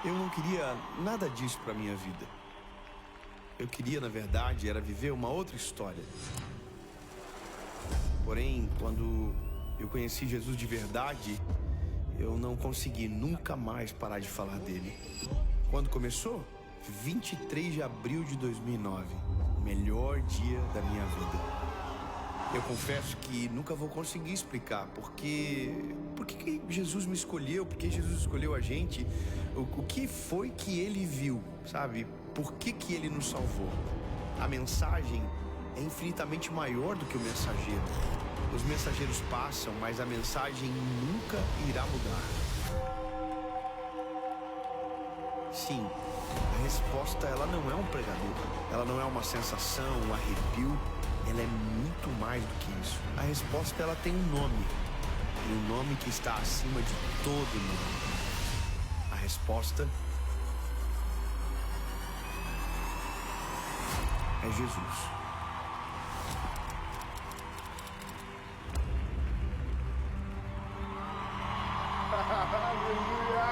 Eu não queria nada disso para minha vida. Eu queria, na verdade, era viver uma outra história. Porém, quando eu conheci Jesus de verdade, eu não consegui nunca mais parar de falar dele. Quando começou? 23 de abril de 2009, o melhor dia da minha vida. Eu confesso que nunca vou conseguir explicar por que Jesus me escolheu, por que Jesus escolheu a gente, o que foi que ele viu, sabe? Por que ele nos salvou? A mensagem é infinitamente maior do que o mensageiro. Os mensageiros passam, mas a mensagem nunca irá mudar. Sim, a resposta ela não é um pregador, ela não é uma sensação, um arrepio. Ela é muito mais do que isso. A resposta ela tem um nome, e um nome que está acima de todo nome. A resposta é Jesus. Aleluia!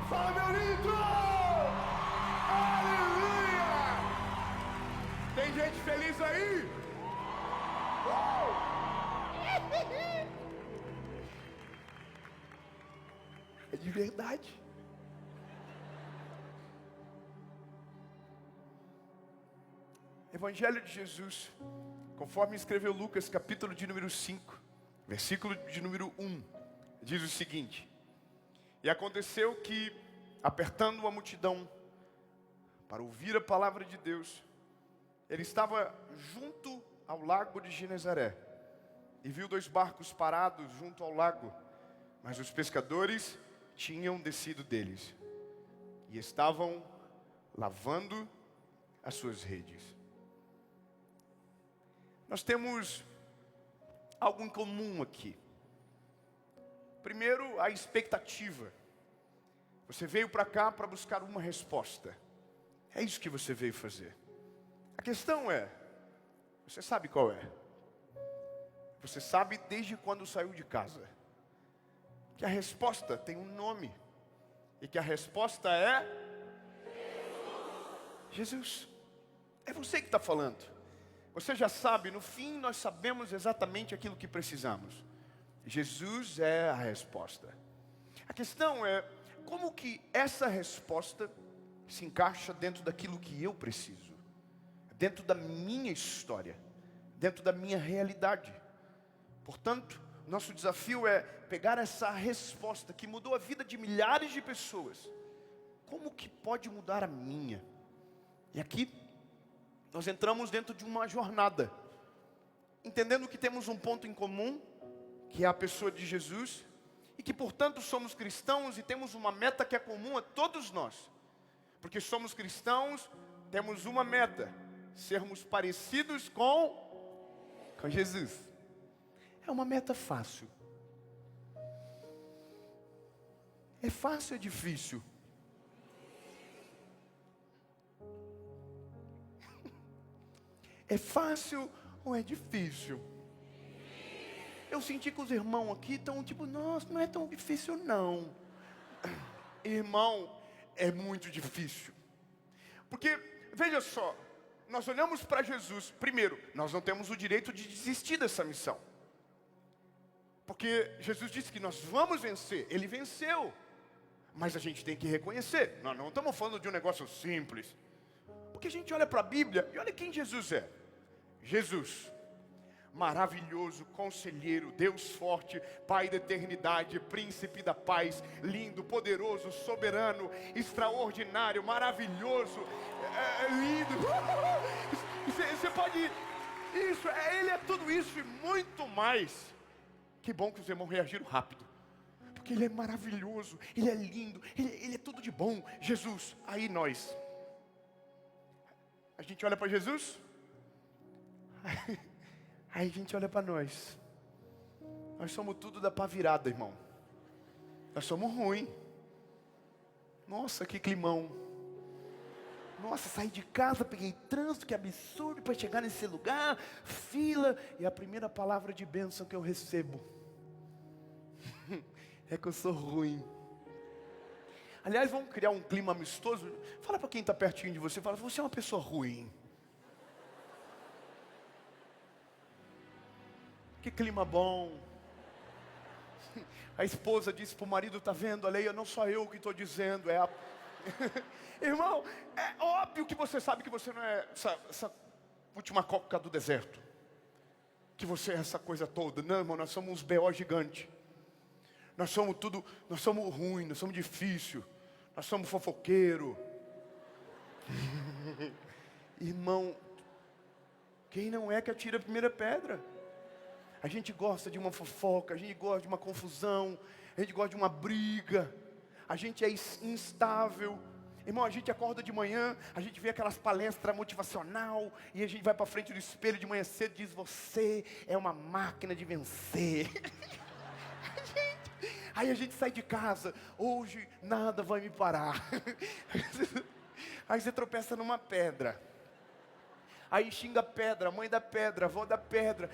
Fala, meu lindo! Aleluia! Tem gente feliz aí? É de verdade. Evangelho de Jesus, conforme escreveu Lucas, capítulo de número 5, versículo de número 1, diz o seguinte: E aconteceu que, apertando a multidão para ouvir a palavra de Deus, ele estava junto ao lago de Genezaré e viu 2 barcos parados junto ao lago, mas os pescadores tinham descido deles e estavam lavando as suas redes. Nós temos algo em comum aqui. Primeiro, a expectativa. Você veio para cá para buscar uma resposta. É isso que você veio fazer. A questão é, você sabe qual é? Você sabe desde quando saiu de casa que a resposta tem um nome. E que a resposta é Jesus. É você que está falando. Você já sabe, no fim nós sabemos exatamente aquilo que precisamos. Jesus é a resposta. A questão é, como que essa resposta se encaixa dentro daquilo que eu preciso? Dentro da minha história, dentro da minha realidade. Portanto, nosso desafio é pegar essa resposta que mudou a vida de milhares de pessoas. Como que pode mudar a minha? E aqui, nós entramos dentro de uma jornada, entendendo que temos um ponto em comum, que é a pessoa de Jesus, e que portanto somos cristãos e temos uma meta que é comum a todos nós. Porque somos cristãos, temos uma meta: sermos parecidos com Jesus. É uma meta fácil. É fácil ou é difícil? É fácil ou é difícil? Eu senti que os irmãos aqui estão tipo, nossa, não é tão difícil não. Irmão, é muito difícil. Porque, veja só, nós olhamos para Jesus. Primeiro, nós não temos o direito de desistir dessa missão. Porque Jesus disse que nós vamos vencer. Ele venceu. Mas a gente tem que reconhecer. Nós não estamos falando de um negócio simples. Porque a gente olha para a Bíblia e olha quem Jesus é. Jesus, maravilhoso, conselheiro, Deus forte, Pai da eternidade, príncipe da paz, lindo, poderoso, soberano, extraordinário, maravilhoso, lindo. Você pode... Isso, Ele é tudo isso e muito mais. Que bom que os irmãos reagiram rápido. Porque Ele é maravilhoso, Ele é lindo, Ele é tudo de bom. Jesus, aí nós. A gente olha para Jesus, aí a gente olha para nós. Nós somos tudo da pá virada, irmão. Nós somos ruins. Nossa, que climão. Nossa, saí de casa, peguei trânsito, que absurdo, para chegar nesse lugar, fila, e a primeira palavra de bênção que eu recebo é que eu sou ruim. Aliás, vamos criar um clima amistoso. Fala para quem está pertinho de você, fala, você é uma pessoa ruim. Que clima bom. A esposa disse para o marido, tá vendo, Aleia, não só eu que estou dizendo, é a... Irmão, é óbvio que você sabe que você não é essa última coca do deserto. Que você é essa coisa toda. Não, irmão, nós somos uns B.O. gigante. Nós somos tudo, nós somos ruim, nós somos difícil. Nós somos fofoqueiro. Irmão, quem não é que atira a primeira pedra? A gente gosta de uma fofoca, a gente gosta de uma confusão, a gente gosta de uma briga. A gente é instável. Irmão, a gente acorda de manhã, a gente vê aquelas palestras motivacional e a gente vai para frente do espelho de manhã cedo e diz, você é uma máquina de vencer. Aí a gente sai de casa, hoje nada vai me parar. Aí você tropeça numa pedra. Aí xinga a pedra, mãe da pedra, avó da pedra.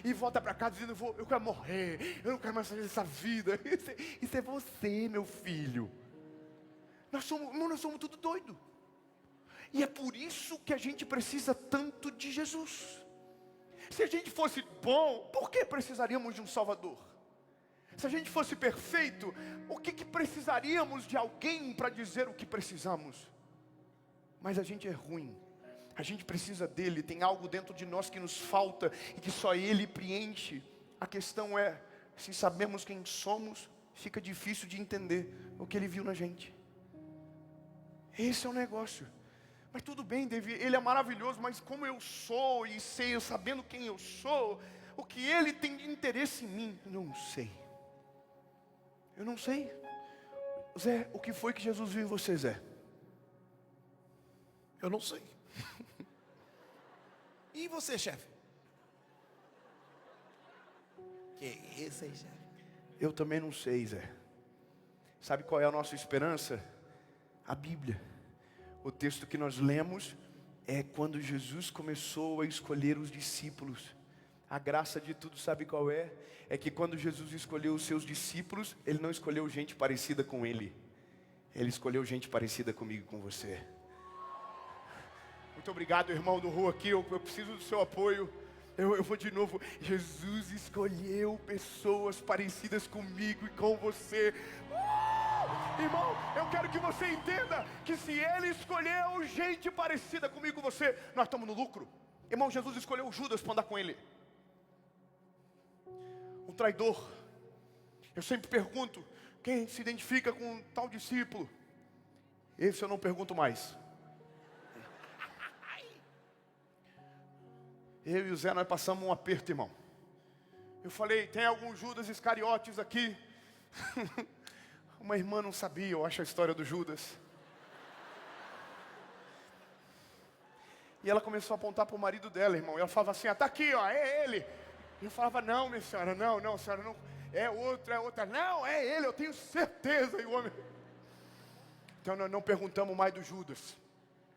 E volta para casa dizendo, eu quero morrer, eu não quero mais fazer essa vida. Isso é você, meu filho. Nós somos tudo doido. E é por isso que a gente precisa tanto de Jesus. Se a gente fosse bom, por que precisaríamos de um Salvador? Se a gente fosse perfeito, o que precisaríamos de alguém para dizer o que precisamos? Mas a gente é ruim. A gente precisa dele, tem algo dentro de nós que nos falta e que só ele preenche. A questão é, se sabemos quem somos, fica difícil de entender o que ele viu na gente. Esse é o negócio. Mas tudo bem, Davi, ele é maravilhoso, mas como eu sou e sei, sabendo quem eu sou, o que ele tem de interesse em mim, não sei. Eu não sei. Zé, o que foi que Jesus viu em você, Zé? Eu não sei. E você, chefe? Que isso aí, chefe? Eu também não sei, Zé. Sabe qual é a nossa esperança? A Bíblia. O texto que nós lemos é quando Jesus começou a escolher os discípulos. A graça de tudo, sabe qual é? É que quando Jesus escolheu os seus discípulos, Ele não escolheu gente parecida com Ele. Ele escolheu gente parecida comigo e com você. Muito obrigado, irmão do rua aqui, eu preciso do seu apoio. Eu vou de novo. Jesus escolheu pessoas parecidas comigo e com você. Irmão, eu quero que você entenda que se Ele escolheu gente parecida comigo e com você, nós estamos no lucro. Irmão, Jesus escolheu Judas para andar com Ele. Um traidor. Eu sempre pergunto, quem se identifica com um tal discípulo? Esse eu não pergunto mais. Eu e o Zé, nós passamos um aperto, irmão. Eu falei, tem alguns Judas Iscariotes aqui? Uma irmã não sabia, eu acho, a história do Judas. E ela começou a apontar para o marido dela, irmão. E ela falava assim, tá aqui, ó, é ele. E eu falava, não, minha senhora, não, senhora, não. É outra. Não, é ele, eu tenho certeza. E o homem... Então nós não perguntamos mais do Judas.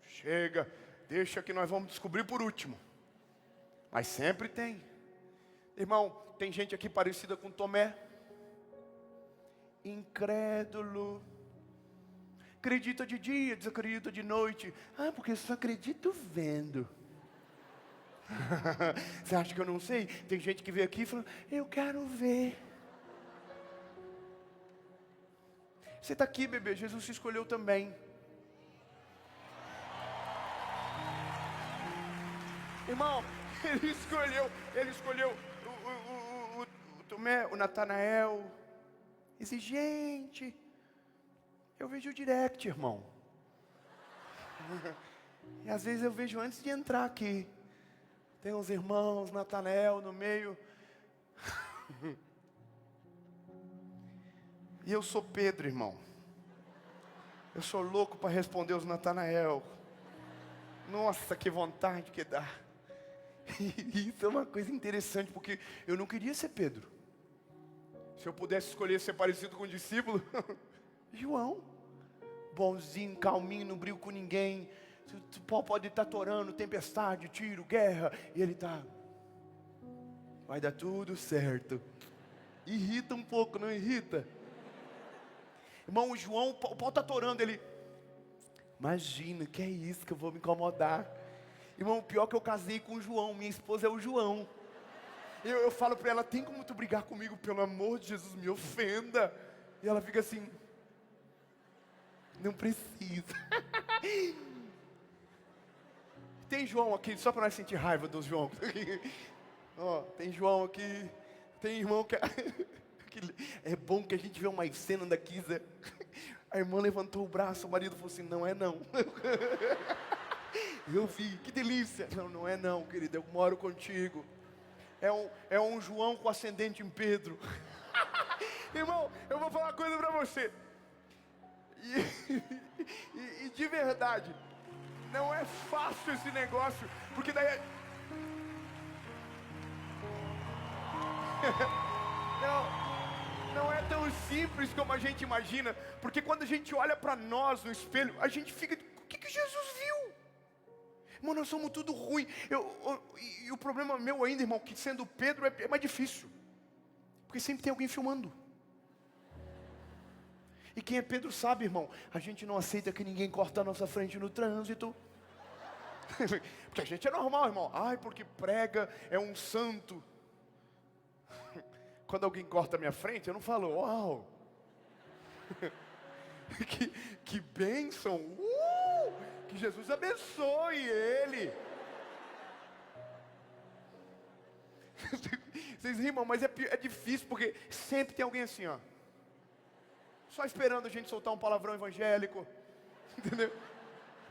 Chega, deixa que nós vamos descobrir por último. Mas sempre tem. Irmão, tem gente aqui parecida com Tomé. Incrédulo. Acredita de dia, desacredita de noite. Ah, porque eu só acredito vendo. Você acha que eu não sei? Tem gente que veio aqui e fala, eu quero ver. Você está aqui, bebê, Jesus te escolheu também. Irmão, Ele escolheu o Tomé, o Natanael. Exigente. Eu vejo o direct, irmão. E às vezes eu vejo antes de entrar aqui. Tem uns irmãos, Natanael no meio. E eu sou Pedro, irmão. Eu sou louco para responder os Natanael. Nossa, que vontade que dá. E isso é uma coisa interessante, porque eu não queria ser Pedro. Se eu pudesse escolher ser parecido com um discípulo, João, bonzinho, calminho, não briga com ninguém. O pau pode estar torando, tempestade, tiro, guerra. E ele está, vai dar tudo certo. Irrita um pouco, não irrita? Irmão, o João, o pau está torando, ele... Imagina, que é isso que eu vou me incomodar. Irmão, o pior é que eu casei com o João, minha esposa é o João. Eu falo para ela, tem como tu brigar comigo, pelo amor de Jesus, me ofenda. E ela fica assim, não precisa. Tem João aqui, só para nós sentir raiva do João. Ó, tem João aqui, tem irmão que... É bom que a gente vê uma cena daqui, Zé. A irmã levantou o braço, o marido falou assim, não é não. Eu vi, que delícia. Não, não é não, querida, eu moro contigo. É um João com ascendente em Pedro. Irmão, eu vou falar uma coisa pra você. E de verdade, não é fácil esse negócio, porque daí... Não é tão simples como a gente imagina, porque quando a gente olha para nós no espelho, a gente fica, o que Jesus viu? Irmão, nós somos tudo ruim. E o problema meu ainda, irmão, que sendo Pedro é mais difícil, porque sempre tem alguém filmando. E quem é Pedro sabe, irmão, a gente não aceita que ninguém corta a nossa frente no trânsito. Porque a gente é normal, irmão. Ai, porque prega, é um santo. Quando alguém corta a minha frente, eu não falo, uau, que bênção, que Jesus abençoe ele. Vocês rimam, mas é difícil, porque sempre tem alguém assim, ó, só esperando a gente soltar um palavrão evangélico, entendeu?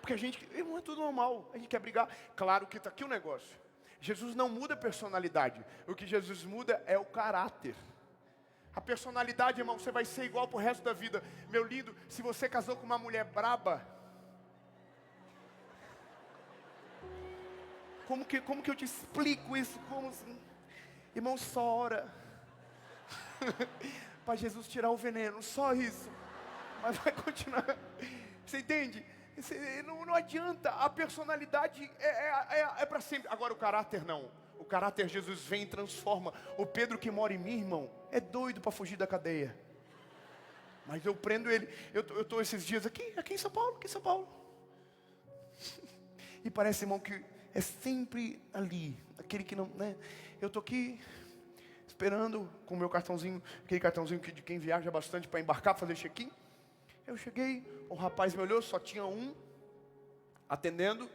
Porque a gente, irmão, é tudo normal, a gente quer brigar. Claro que está aqui o negócio. Jesus não muda a personalidade. O que Jesus muda é o caráter. A personalidade, irmão, você vai ser igual pro resto da vida. Meu lindo, se você casou com uma mulher braba, como que eu te explico isso? Como assim? Irmão, só ora para Jesus tirar o veneno, só isso. Mas vai continuar. Você entende? Não adianta, a personalidade é para sempre. Agora o caráter não. O caráter Jesus vem e transforma. O Pedro que mora em mim, irmão, é doido para fugir da cadeia. Mas eu prendo ele. Eu estou esses dias aqui em São Paulo, E parece, irmão, que é sempre ali. Aquele que não, né? Eu estou aqui esperando com o meu cartãozinho, aquele cartãozinho de quem viaja bastante para embarcar, fazer check-in. Eu cheguei, o rapaz me olhou, só tinha um atendendo.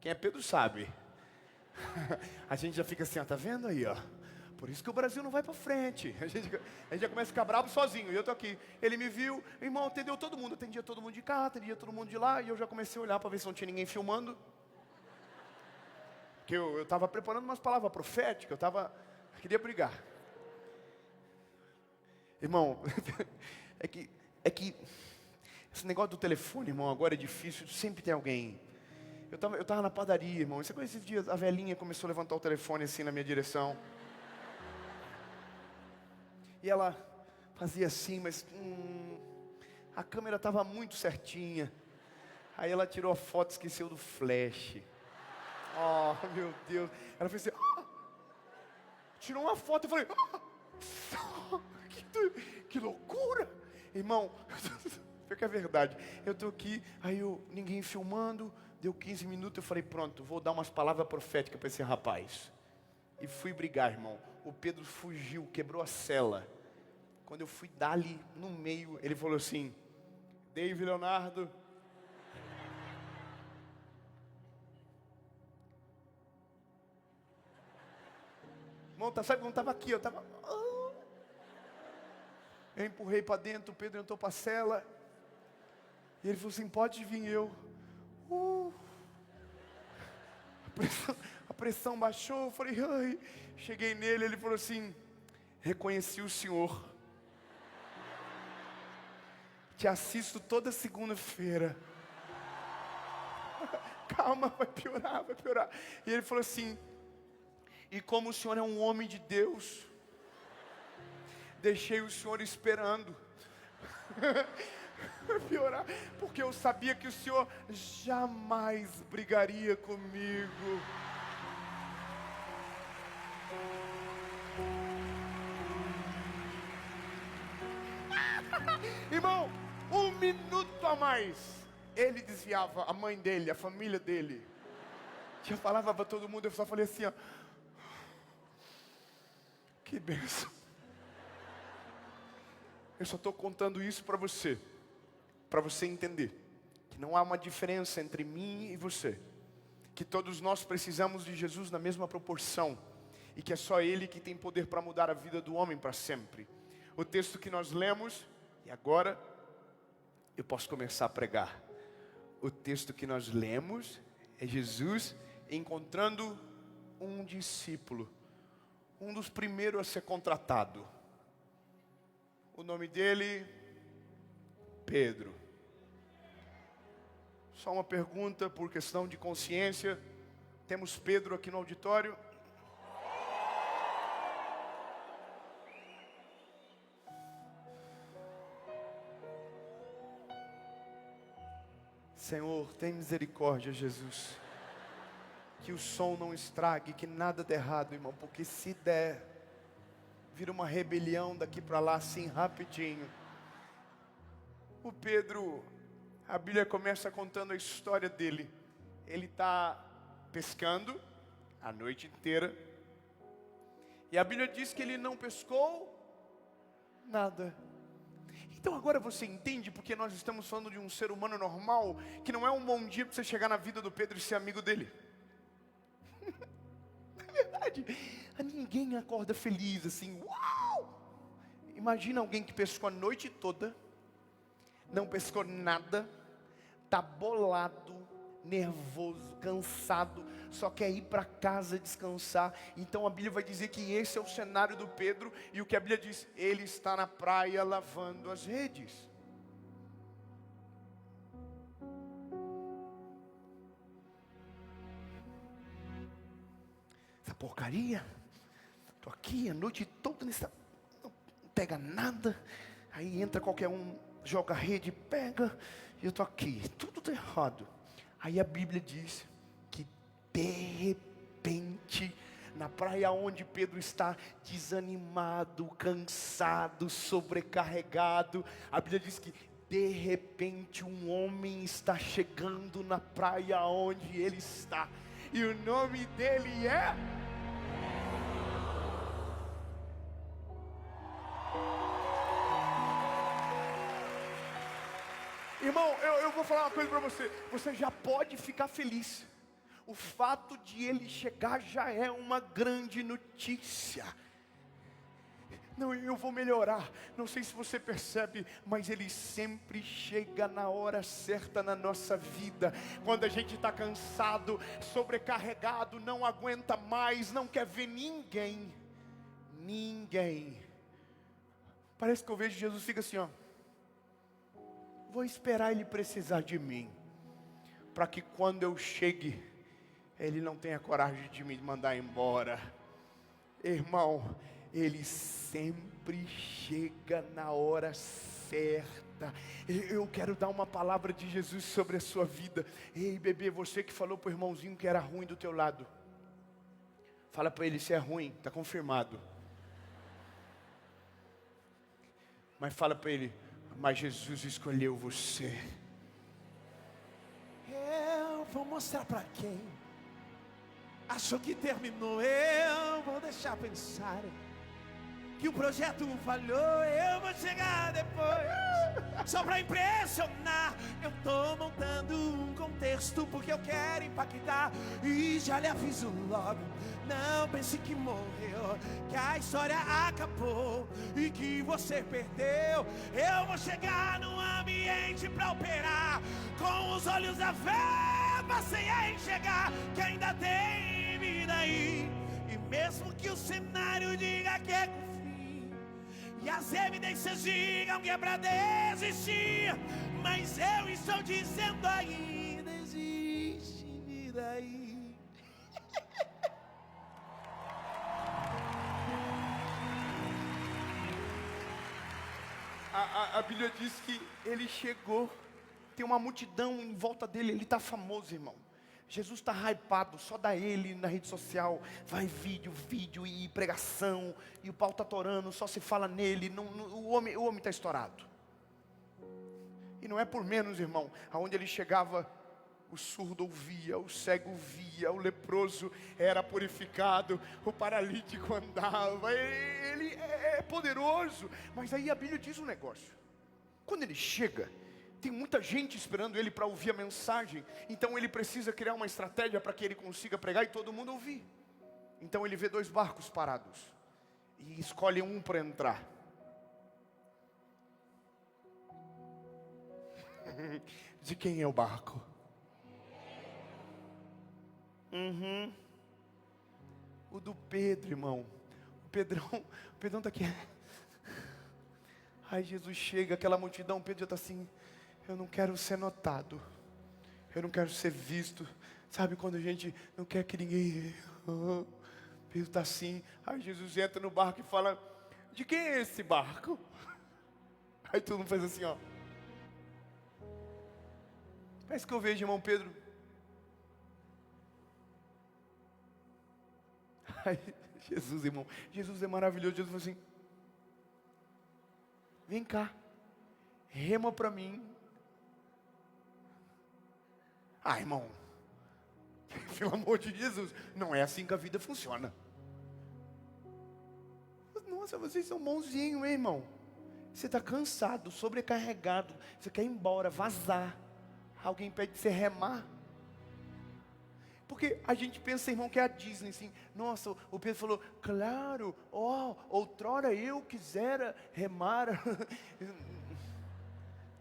Quem é Pedro sabe. A gente já fica assim, ó, tá vendo aí, ó? Por isso que o Brasil não vai para frente. A gente já começa a ficar bravo sozinho. E eu tô aqui. Ele me viu, irmão, atendeu todo mundo. Atendia todo mundo de cá, atendia todo mundo de lá. E eu já comecei a olhar para ver se não tinha ninguém filmando. Porque eu estava preparando umas palavras proféticas. Eu queria brigar. Irmão, é que esse negócio do telefone, irmão, agora é difícil. Sempre tem alguém. Eu tava na padaria, irmão. Esses dias a velhinha começou a levantar o telefone assim na minha direção. E ela fazia assim, mas a câmera estava muito certinha. Aí ela tirou a foto e esqueceu do flash. Oh, meu Deus. Ela fez assim, tirou uma foto e falei, que loucura. Irmão, que é verdade. Eu tô aqui, aí ninguém filmando, deu 15 minutos, eu falei, pronto, vou dar umas palavras proféticas para esse rapaz. E fui brigar, irmão. O Pedro fugiu, quebrou a cela. Quando eu fui dar ali no meio, ele falou assim, David Leonardo. Irmão, sabe quando estava aqui, eu estava... Eu empurrei para dentro, o Pedro entrou para a cela. E ele falou assim, pode vir, A pressão baixou, eu falei, ai. Cheguei nele, ele falou assim, reconheci o senhor. Te assisto toda segunda-feira. Calma, vai piorar. E ele falou assim, e como o senhor é um homem de Deus, deixei o senhor esperando. vai piorar, porque eu sabia que o Senhor jamais brigaria comigo. Irmão, 1 minuto a mais, ele desviava a mãe dele, a família dele. Já falava para todo mundo, eu só falei assim, ó, que bênção. Eu só estou contando isso para você entender que não há uma diferença entre mim e você, que todos nós precisamos de Jesus na mesma proporção e que é só Ele que tem poder para mudar a vida do homem para sempre. O texto que nós lemos, e agora eu posso começar a pregar. O texto que nós lemos é Jesus encontrando um discípulo, um dos primeiros a ser contratado. O nome dele, Pedro. Só uma pergunta por questão de consciência. Temos Pedro aqui no auditório? Senhor, tem misericórdia, Jesus. Que o som não estrague, que nada dê errado, irmão, porque se der, vira uma rebelião daqui para lá assim rapidinho. O Pedro, a Bíblia começa contando a história dele. Ele está pescando a noite inteira. E a Bíblia diz que ele não pescou nada. Então agora você entende porque nós estamos falando de um ser humano normal, que não é um bom dia para você chegar na vida do Pedro e ser amigo dele. É verdade. Ninguém acorda feliz assim, uau! Imagina alguém que pescou a noite toda, não pescou nada, tá bolado, nervoso, cansado, só quer ir para casa descansar. Então a Bíblia vai dizer que esse é o cenário do Pedro, e o que a Bíblia diz, ele está na praia lavando as redes. Essa porcaria, tô aqui a noite toda, não pega nada, aí entra qualquer um, joga a rede, pega, e eu tô aqui, tudo tá errado. Aí a Bíblia diz que de repente, na praia onde Pedro está desanimado, cansado, sobrecarregado, a Bíblia diz que de repente um homem está chegando na praia onde ele está, e o nome dele é... Irmão, eu vou falar uma coisa para você. Você já pode ficar feliz. O fato de ele chegar já é uma grande notícia. Não, eu vou melhorar. Não sei se você percebe, mas ele sempre chega na hora certa na nossa vida. Quando a gente está cansado, sobrecarregado, não aguenta mais, não quer ver ninguém. Ninguém. Parece que eu vejo Jesus fica assim, ó. Vou esperar ele precisar de mim, para que quando eu chegue, ele não tenha coragem de me mandar embora. Irmão, ele sempre chega na hora certa. Eu quero dar uma palavra de Jesus sobre a sua vida. Ei, bebê, você que falou para o irmãozinho que era ruim do teu lado, fala para ele se é ruim, está confirmado. Mas fala para ele, mas Jesus escolheu você. Eu vou mostrar pra quem achou que terminou. Eu vou deixar pensar que o projeto falhou. Eu vou chegar depois, só pra impressionar. Eu tô montando um contexto porque eu quero impactar. E já lhe aviso logo, não pense que morreu, que a história acabou e que você perdeu. Eu vou chegar num ambiente pra operar, com os olhos da fé, passei a enxergar que ainda tem vida aí. E mesmo que o cenário diga que é com fim, e as evidências digam que é pra desistir, mas eu estou dizendo ainda existe vida aí. A Bíblia diz que ele chegou, tem uma multidão em volta dele, ele está famoso, irmão. Jesus está hypado, só dá ele na rede social, vai vídeo e pregação, e o pau está torando, só se fala nele, o homem está estourado. E não é por menos, irmão, aonde ele chegava, o surdo ouvia, o cego via, o leproso era purificado, o paralítico andava, ele é poderoso. Mas aí a Bíblia diz um negócio, quando ele chega, tem muita gente esperando ele para ouvir a mensagem, então ele precisa criar uma estratégia para que ele consiga pregar e todo mundo ouvir. Então ele vê 2 barcos parados, e escolhe um para entrar. De quem é o barco? O do Pedro, irmão. O Pedrão está aqui. Aí Jesus chega, aquela multidão, Pedro já está assim, eu não quero ser notado, eu não quero ser visto. Sabe quando a gente não quer que ninguém... Pedro está assim, aí Jesus entra no barco e fala, de quem é esse barco? Aí todo mundo faz assim, ó. Parece que eu vejo, irmão Pedro. Aí, Jesus, irmão, Jesus é maravilhoso. Jesus falou assim, vem cá, rema para mim. Ah, irmão, pelo amor de Jesus, não é assim que a vida funciona. Nossa, vocês são bonzinhos, hein, irmão? Você está cansado, sobrecarregado, você quer ir embora, vazar. Alguém pede para você remar. Porque a gente pensa, irmão, que é a Disney, assim. Nossa, o Pedro falou, claro, outrora eu quisera remar.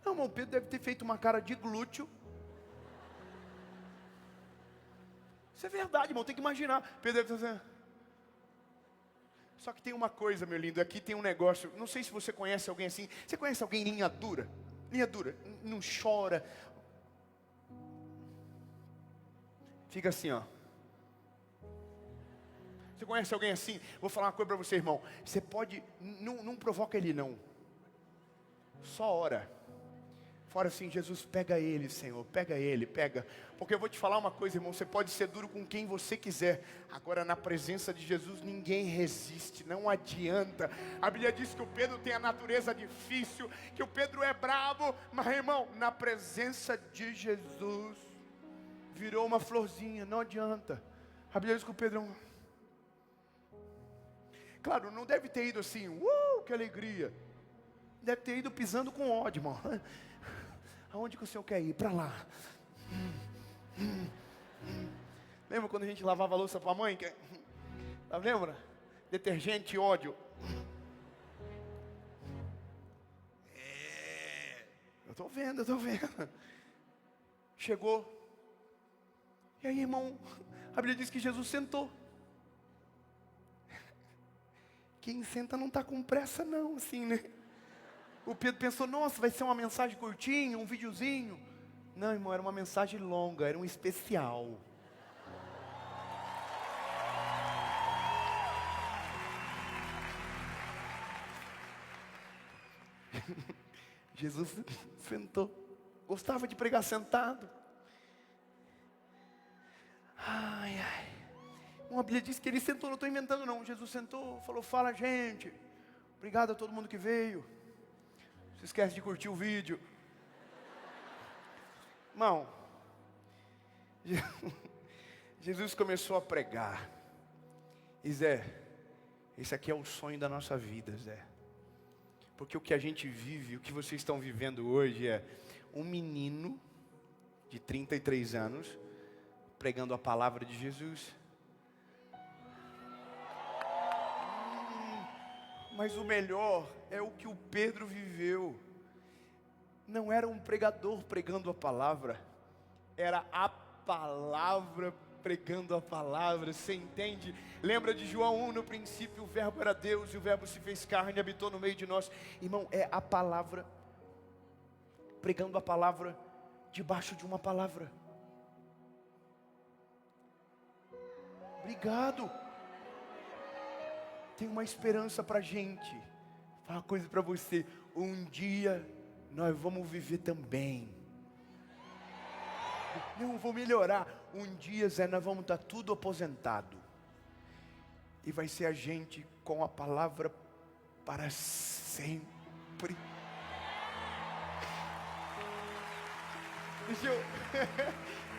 Não, irmão, o Pedro deve ter feito uma cara de glúteo. Isso é verdade, irmão, tem que imaginar. Pedro deve estar assim. Só que tem uma coisa, meu lindo, aqui tem um negócio. Não sei se você conhece alguém assim. Você conhece alguém linha dura? Linha dura, não chora. Fica assim, ó. Você conhece alguém assim? Vou falar uma coisa para você, irmão. Você pode, não provoca ele não. Só ora. Fora assim, Jesus, pega ele, Senhor, pega ele, pega. Porque eu vou te falar uma coisa, irmão, você pode ser duro com quem você quiser. Agora, na presença de Jesus, ninguém resiste, não adianta. A Bíblia diz que o Pedro tem a natureza difícil, que o Pedro é bravo. Mas, irmão, na presença de Jesus, virou uma florzinha, não adianta. A Bíblia diz que o Pedro... Claro, não deve ter ido assim, que alegria. Deve ter ido pisando com ódio, irmão. Aonde que o senhor quer ir? Para lá. Lembra quando a gente lavava a louça para a mãe? Lembra? Detergente, ódio. Eu estou vendo. Chegou. E aí, irmão, a Bíblia diz que Jesus sentou. Quem senta não está com pressa não, assim, né? O Pedro pensou, nossa, vai ser uma mensagem curtinha, um videozinho. Não, irmão, era uma mensagem longa, era um especial. Jesus sentou. Gostava de pregar sentado. Ai. Uma Bíblia diz que ele sentou, não estou inventando não. Jesus sentou, falou, fala gente. Obrigado a todo mundo que veio. Não se esquece de curtir o vídeo. Irmão, Jesus começou a pregar. E Zé, esse aqui é o sonho da nossa vida, Zé. Porque o que a gente vive, o que vocês estão vivendo hoje é um menino de 33 anos pregando a palavra de Jesus. Mas o melhor é o que o Pedro viveu. Não era um pregador pregando a palavra, era a palavra pregando a palavra, você entende? Lembra de João 1, no princípio o verbo era Deus, e o verbo se fez carne e habitou no meio de nós. Irmão, é a palavra, pregando a palavra, debaixo de uma palavra. Obrigado. Tem uma esperança para a gente. Fala uma coisa para você. Um dia nós vamos viver também. Não, vou melhorar. Um dia, Zé, nós vamos estar tudo aposentado. E vai ser a gente com a palavra para sempre.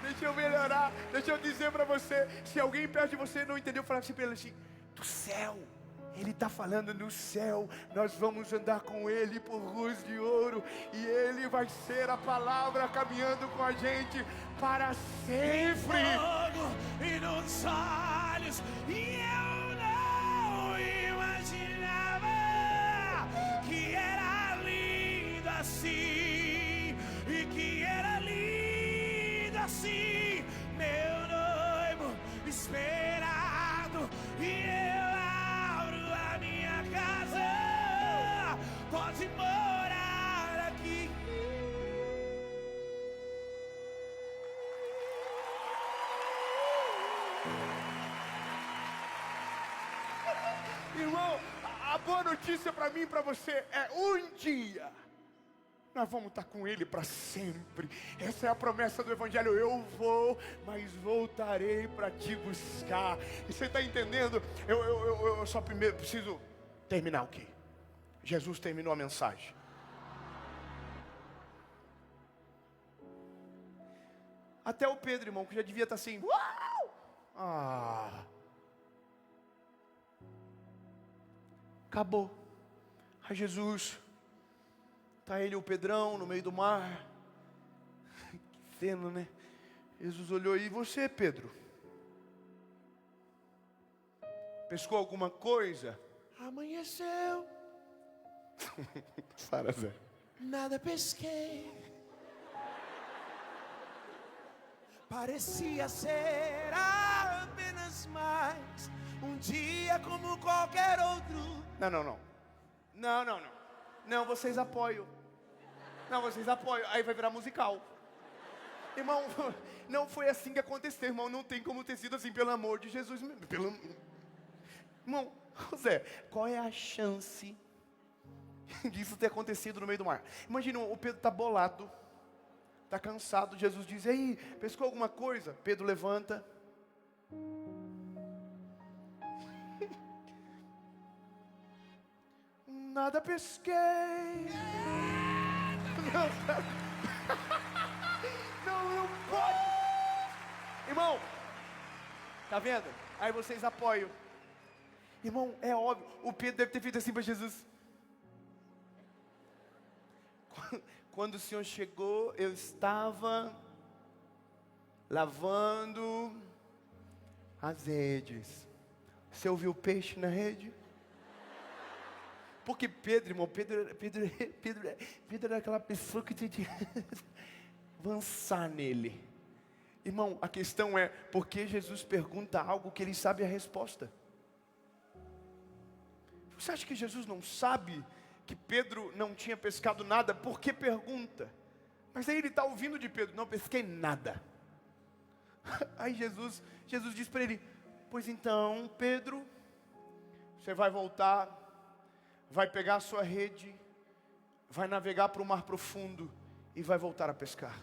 Deixa eu melhorar. Deixa eu dizer para você. Se alguém perto de você não entendeu, falar assim para ele assim: do céu. Ele está falando no céu. Nós vamos andar com Ele por ruas de ouro. E Ele vai ser a palavra caminhando com a gente para sempre. E nos olhos, e eu não imaginava que era lindo assim, e que era lindo assim, meu noivo esperado, e eu abro a minha casa, pode morar aqui. Irmão, a boa notícia para mim e para você é um dia nós vamos estar com Ele para sempre. Essa é a promessa do Evangelho. Eu vou, mas voltarei para te buscar. E você está entendendo? Eu só primeiro preciso terminar o quê? Jesus terminou a mensagem. Até o Pedro, irmão, que já devia estar assim: uau! Acabou. Aí Jesus, tá ele e o Pedrão no meio do mar. Que cena, né? Jesus olhou: e você, Pedro? Pescou alguma coisa? Amanheceu, Sara Zé. nada pesquei. Parecia ser apenas mais um dia como qualquer outro. Não, vocês apoiam. Não, vocês apoiam. Aí vai virar musical. Irmão, não foi assim que aconteceu, irmão. Não tem como ter sido assim, pelo amor de Jesus. Irmão, José, qual é a chance disso ter acontecido no meio do mar? Imagina, o Pedro está bolado, está cansado. Jesus diz: ei, pescou alguma coisa? Pedro levanta. Nada pesquei. Não pode. Irmão, tá vendo? Aí vocês apoiam. Irmão, é óbvio. O Pedro deve ter feito assim para Jesus. Quando o Senhor chegou, eu estava lavando as redes. Você ouviu o peixe na rede? Porque Pedro, irmão, Pedro era aquela pessoa que tinha que avançar nele. Irmão, a questão é, por que Jesus pergunta algo que ele sabe a resposta? Você acha que Jesus não sabe que Pedro não tinha pescado nada? Por que pergunta? Mas aí ele está ouvindo de Pedro: não pesquei nada. Aí Jesus diz para ele: pois então, Pedro, você vai voltar, vai pegar a sua rede, vai navegar para o mar profundo e vai voltar a pescar.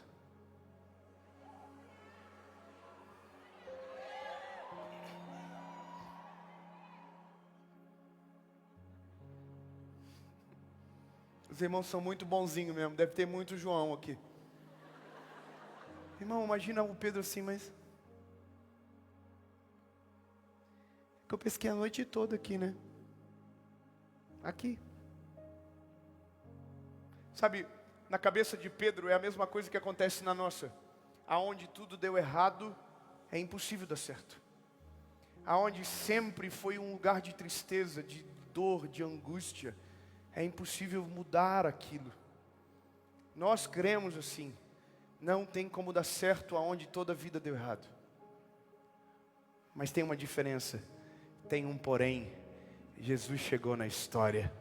Os irmãos são muito bonzinhos mesmo, deve ter muito João aqui. Irmão, imagina o Pedro assim: mas que eu pesquei a noite toda aqui, né? Aqui. Sabe, na cabeça de Pedro é a mesma coisa que acontece na nossa. Aonde tudo deu errado, é impossível dar certo. Aonde sempre foi um lugar de tristeza, de dor, de angústia, é impossível mudar aquilo. Nós cremos assim. Não tem como dar certo aonde toda a vida deu errado. Mas tem uma diferença. Tem um porém. Jesus chegou na história.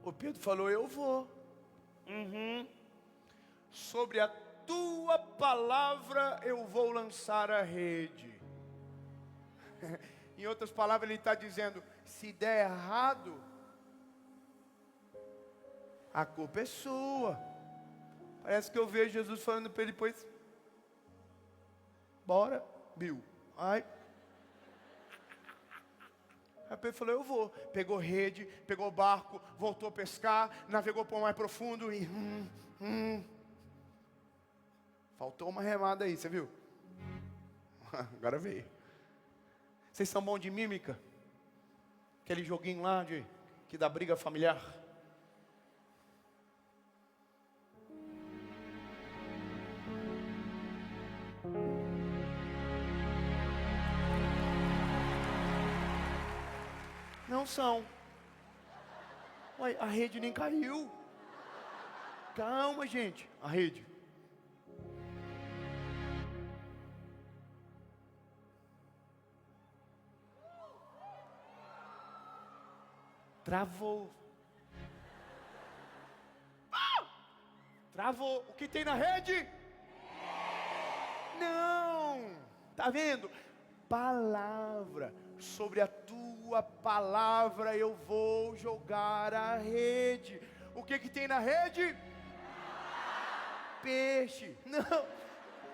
O Pedro falou: eu vou. Sobre a tua palavra eu vou lançar a rede. Em outras palavras, ele está dizendo, se der errado, a culpa é sua. Parece que eu vejo Jesus falando para ele depois, bora, Bill. Aí Pedro falou, eu vou. Pegou rede, pegou barco, voltou a pescar, navegou para o mais profundo e... Faltou uma remada aí, você viu? Agora veio. Vocês são bons de mímica? Aquele joguinho lá que dá briga familiar. Não são. Ué, a rede nem caiu. Calma, gente. A rede. Travou. Travou. O que tem na rede? Não. Tá vendo? Palavra. Sobre a tua palavra eu vou jogar a rede. O que tem na rede? Peixe. Não.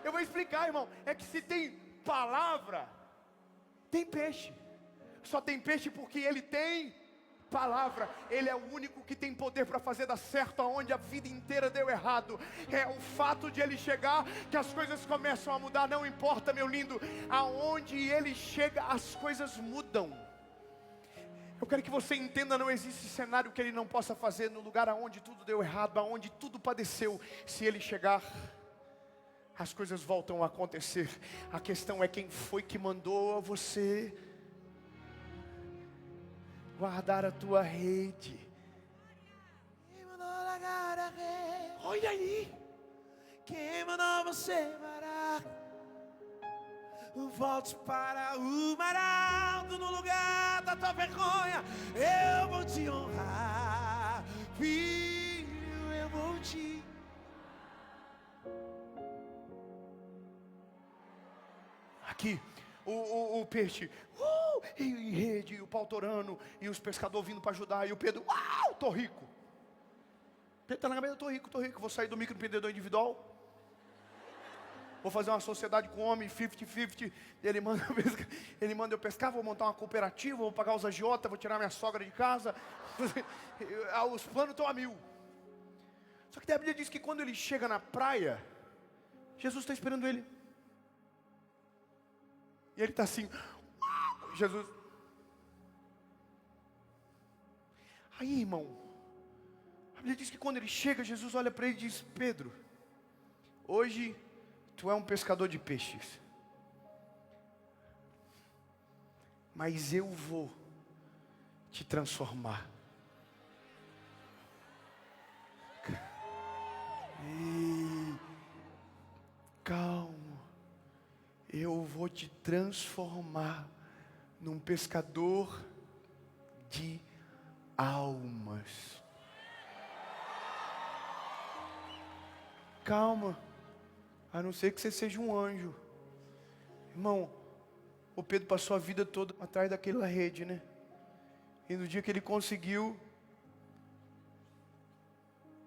Eu vou explicar, irmão. É que se tem palavra, tem peixe. Só tem peixe porque ele tem palavra. Ele é o único que tem poder para fazer dar certo aonde a vida inteira deu errado. É o fato de ele chegar que as coisas começam a mudar. Não importa, meu lindo, aonde ele chega as coisas mudam. Eu quero que você entenda, não existe cenário que ele não possa fazer no lugar aonde tudo deu errado, aonde tudo padeceu. Se ele chegar, as coisas voltam a acontecer. A questão é quem foi que mandou você guardar a tua rede. Quem mandou largar a rede? Olha aí. Quem mandou você parar? Volte para o mar alto, no lugar da tua vergonha. Eu vou te honrar, filho, eu vou te... Aqui, o peixe, e rede, e o pau torando, e os pescadores vindo para ajudar, e o Pedro, tô rico. Pedro está na cabeça, tô rico, vou sair do microempreendedor individual. Vou fazer uma sociedade com homem, 50-50. Ele manda eu pescar, vou montar uma cooperativa, vou pagar os agiotas, vou tirar minha sogra de casa. Os planos estão a 1000. Só que a Bíblia diz que quando ele chega na praia, Jesus está esperando ele. E ele está assim, Jesus. Aí, irmão, a Bíblia diz que quando ele chega, Jesus olha para ele e diz, Pedro, hoje tu é um pescador de peixes, mas eu vou te transformar. Calma, eu vou te transformar num pescador de almas. Calma. A não ser que você seja um anjo. Irmão, o Pedro passou a vida toda atrás daquela rede, né? E no dia que ele conseguiu,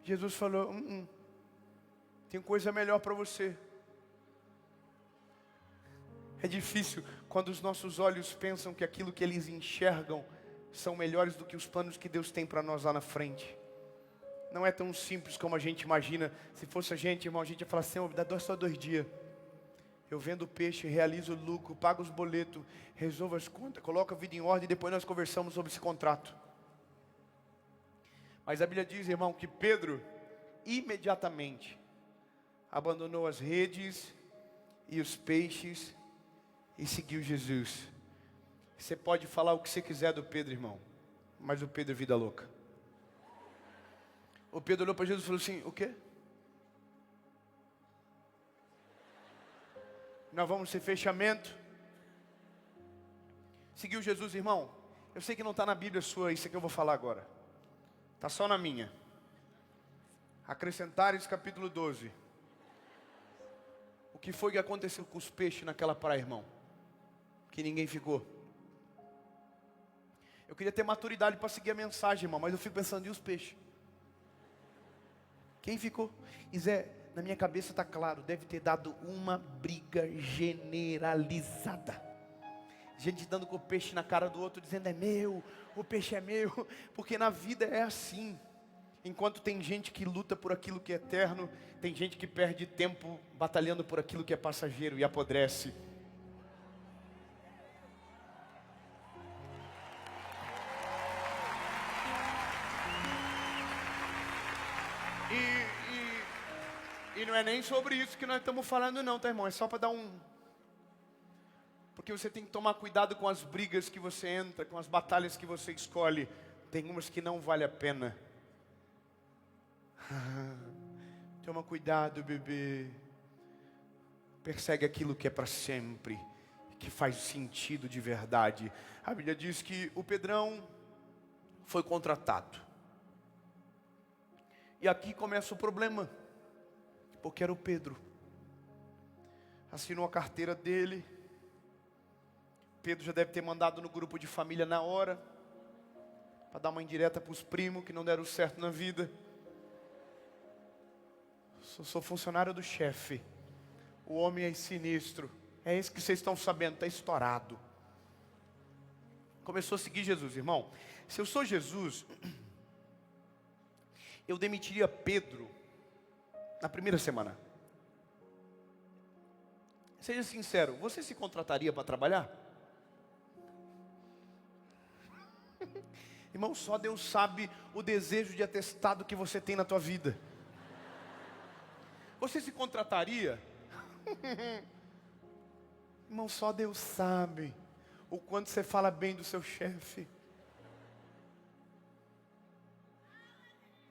Jesus falou, tem coisa melhor para você. É difícil quando os nossos olhos pensam que aquilo que eles enxergam são melhores do que os planos que Deus tem para nós lá na frente. Não é tão simples como a gente imagina. Se fosse a gente, irmão, a gente ia falar assim, dá só 2 dias. Eu vendo peixe, realizo o lucro, pago os boletos, resolvo as contas, coloco a vida em ordem e depois nós conversamos sobre esse contrato. Mas a Bíblia diz, irmão, que Pedro imediatamente abandonou as redes e os peixes e seguiu Jesus. Você pode falar o que você quiser do Pedro, irmão, mas o Pedro é vida louca. O Pedro olhou para Jesus e falou assim, o quê? Nós vamos ser fechamento. Seguiu Jesus, irmão. Eu sei que não está na Bíblia sua, isso que eu vou falar agora. Está só na minha. Acrescentares capítulo 12. O que foi que aconteceu com os peixes naquela praia, irmão? Que ninguém ficou. Eu queria ter maturidade para seguir a mensagem, irmão, mas eu fico pensando, e os peixes? Quem ficou? E Zé, na minha cabeça está claro, deve ter dado uma briga generalizada. Gente dando com o peixe na cara do outro, dizendo é meu, o peixe é meu. Porque na vida é assim. Enquanto tem gente que luta por aquilo que é eterno, tem gente que perde tempo batalhando por aquilo que é passageiro e apodrece. E não é nem sobre isso que nós estamos falando não, tá, irmão? É só para dar um... Porque você tem que tomar cuidado com as brigas que você entra, com as batalhas que você escolhe. Tem umas que não vale a pena. Toma cuidado, bebê. Persegue aquilo que é para sempre, que faz sentido de verdade. A Bíblia diz que o Pedrão foi contratado. E aqui começa o problema. Porque era o Pedro. Assinou a carteira dele. Pedro já deve ter mandado no grupo de família na hora, para dar uma indireta para os primos que não deram certo na vida. Sou funcionário do chefe. O homem é sinistro. É isso que vocês estão sabendo, está estourado. Começou a seguir Jesus, irmão. Se eu sou Jesus, eu demitiria Pedro na primeira semana. Seja sincero, você se contrataria para trabalhar? Irmão, só Deus sabe o desejo de atestado que você tem na tua vida. Você se contrataria? Irmão, só Deus sabe o quanto você fala bem do seu chefe.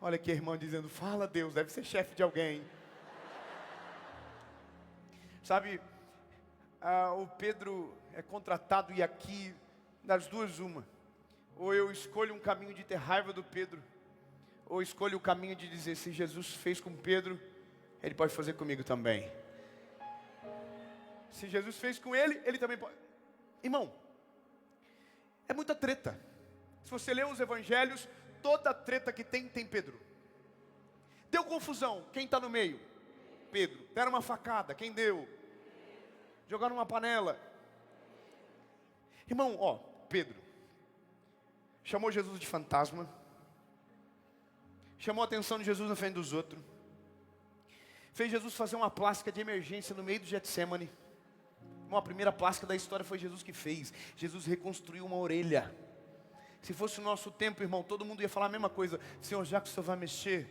Olha aqui a irmã dizendo, fala Deus, deve ser chefe de alguém. Sabe, o Pedro é contratado e aqui, das duas uma. Ou eu escolho um caminho de ter raiva do Pedro, ou escolho o caminho de dizer, se Jesus fez com Pedro, Ele pode fazer comigo também. Se Jesus fez com ele, Ele também pode. Irmão, é muita treta. Se você ler os evangelhos, toda treta que tem Pedro. Deu confusão, quem está no meio? Pedro. Deram uma facada, quem deu? Jogaram uma panela. Irmão, Pedro chamou Jesus de fantasma, chamou a atenção de Jesus na frente dos outros, fez Jesus fazer uma plástica de emergência no meio do Getsemane. A primeira plástica da história foi Jesus que fez. Jesus reconstruiu uma orelha. Se fosse o nosso tempo, irmão, todo mundo ia falar a mesma coisa. Senhor, já que o Senhor vai mexer,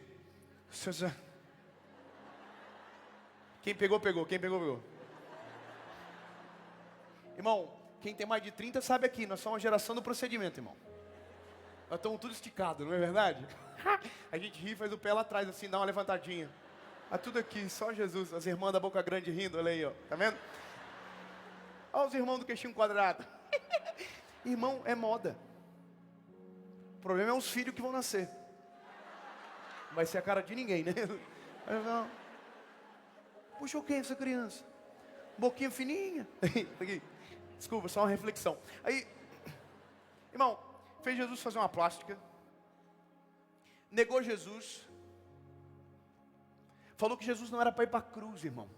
o Senhor já... Quem pegou, pegou. Quem pegou, pegou. Irmão, quem tem mais de 30 sabe aqui, nós somos uma geração do procedimento, irmão. Nós estamos tudo esticado, não é verdade? A gente ri, faz o pé lá atrás assim, dá uma levantadinha. Tudo aqui, só Jesus. As irmãs da boca grande rindo, olha aí, ó. Tá vendo? Olha os irmãos do queixinho quadrado. Irmão, é moda. O problema é os filhos que vão nascer. Não vai ser a cara de ninguém, né? Puxou quem essa criança? Boquinha fininha. Aqui. Desculpa, só uma reflexão. Aí, irmão, fez Jesus fazer uma plástica. Negou Jesus. Falou que Jesus não era para ir para a cruz, irmão.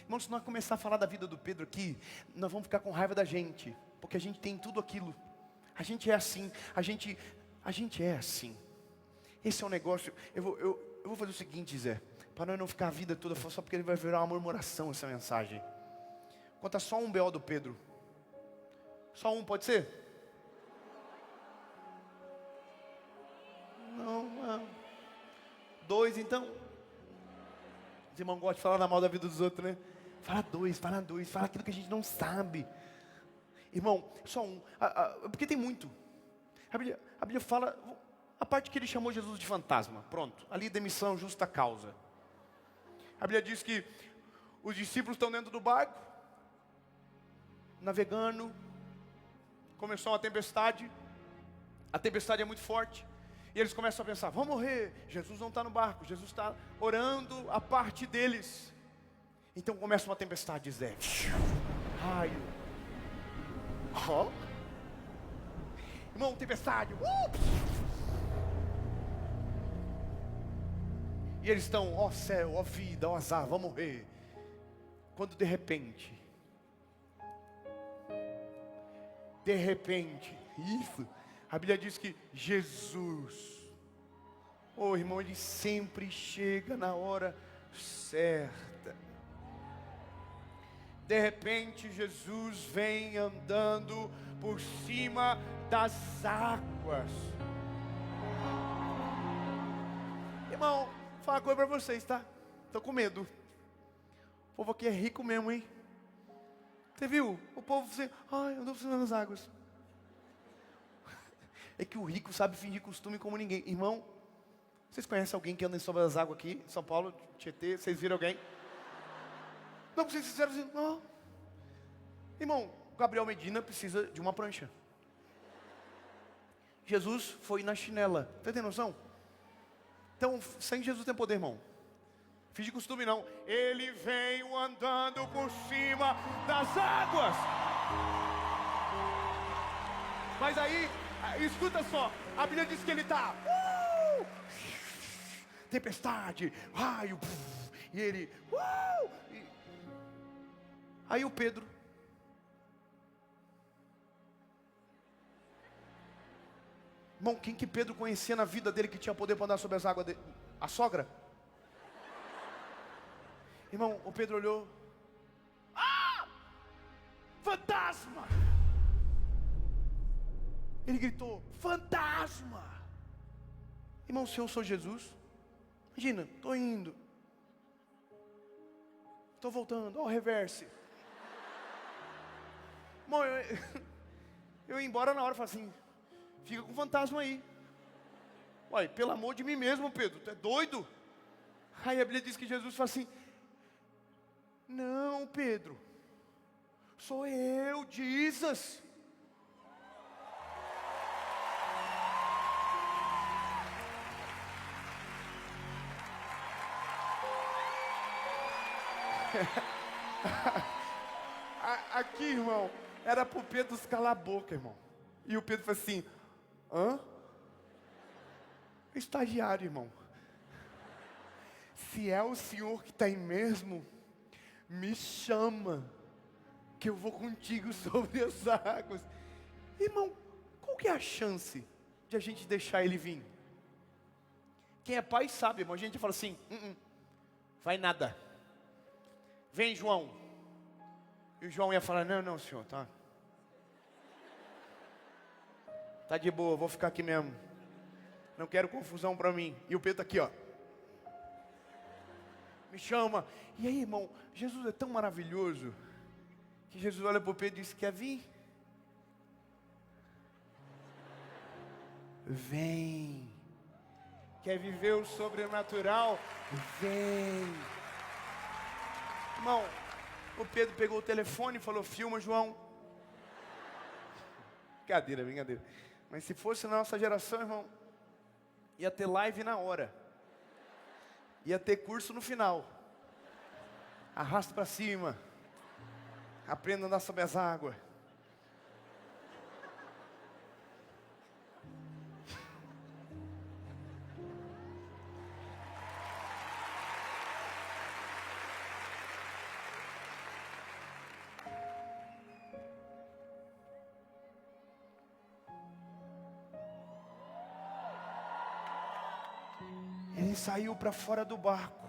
Irmão, se nós começar a falar da vida do Pedro aqui, nós vamos ficar com raiva da gente. Porque a gente tem tudo aquilo. A gente é assim. A gente é assim. Esse é um negócio. Eu vou fazer o seguinte, Zé. Para nós não ficar a vida toda só porque ele vai virar uma murmuração essa mensagem. Conta só um BO do Pedro. Só um, pode ser? Não. 2 então. Os irmãos gostam de falar na mal da vida dos outros, né? Fala dois, fala aquilo que a gente não sabe. Irmão, só um. Porque tem muito. A Bíblia fala, a parte que ele chamou Jesus de fantasma. Pronto, ali demissão, justa causa. A Bíblia diz que os discípulos estão dentro do barco, navegando. Começou uma tempestade. A tempestade é muito forte. E eles começam a pensar, vamos morrer. Jesus não está no barco, Jesus está orando a parte deles. Então começa uma tempestade, Zé. Raio. Irmão, tempestade. E eles estão, ó céu, ó vida, ó azar, vamos morrer. Quando de repente, isso, a Bíblia diz que Jesus, irmão, ele sempre chega na hora certa. De repente, Jesus vem andando por cima das águas. Irmão, vou falar uma coisa para vocês, tá? Tô com medo. O povo aqui é rico mesmo, hein? Você viu? O povo assim, andou por cima das águas. É que o rico sabe fingir costume como ninguém. Irmão, vocês conhecem alguém que anda sobre as águas aqui? São Paulo, Tietê, vocês viram alguém? Não, vocês fizeram assim, não. Irmão, o Gabriel Medina precisa de uma prancha. Jesus foi na chinela. Você tem noção? Então, sem Jesus tem poder, irmão. Finge costume não. Ele veio andando por cima das águas. Mas aí, escuta só. A Bíblia diz que ele está... tempestade, raio. E ele... Aí o Pedro... Irmão, quem que Pedro conhecia na vida dele que tinha poder para andar sobre as águas? A sogra? Irmão, o Pedro olhou. Fantasma! Ele gritou, fantasma! Irmão, se eu sou Jesus, imagina, estou indo. Estou voltando, reverse. Irmão, eu ia embora na hora e falei assim, fica com o fantasma aí. Uai, pelo amor de mim mesmo, Pedro, tu é doido? Aí a Bíblia diz que Jesus fala assim, não, Pedro, sou eu, Jesus. Aqui, irmão, era pro Pedro calar a boca, irmão. E o Pedro falou assim, estagiário, irmão. Se é o senhor que está aí mesmo, me chama, que eu vou contigo sobre as águas. Irmão, qual que é a chance de a gente deixar ele vir? Quem é pai sabe, irmão. A gente fala assim, vai nada. Vem, João. E o João ia falar, não, senhor, tá de boa, vou ficar aqui mesmo. Não quero confusão para mim. E o Pedro aqui, ó. Me chama. E aí, irmão, Jesus é tão maravilhoso que Jesus olha para o Pedro e diz, quer vir? Vem. Quer viver o sobrenatural? Vem. Irmão, o Pedro pegou o telefone e falou, filma, João. Brincadeira. Mas se fosse na nossa geração, irmão, ia ter live na hora. Ia ter curso no final. Arrasta para cima. Aprenda a andar sobre as águas. Ele saiu para fora do barco.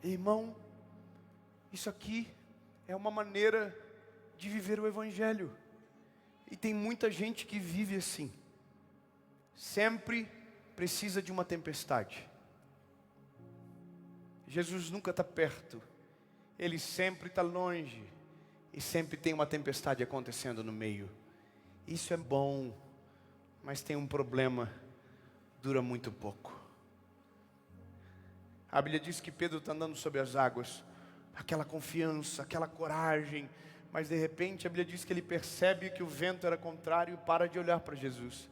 Irmão, isso aqui é uma maneira de viver o Evangelho. E tem muita gente que vive assim. Sempre precisa de uma tempestade. Jesus nunca está perto. Ele sempre está longe. E sempre tem uma tempestade acontecendo no meio. Isso é bom, mas tem um problema. Dura muito pouco. A Bíblia diz que Pedro está andando sobre as águas. Aquela confiança, aquela coragem. Mas de repente a Bíblia diz que ele percebe que o vento era contrário e para de olhar para Jesus.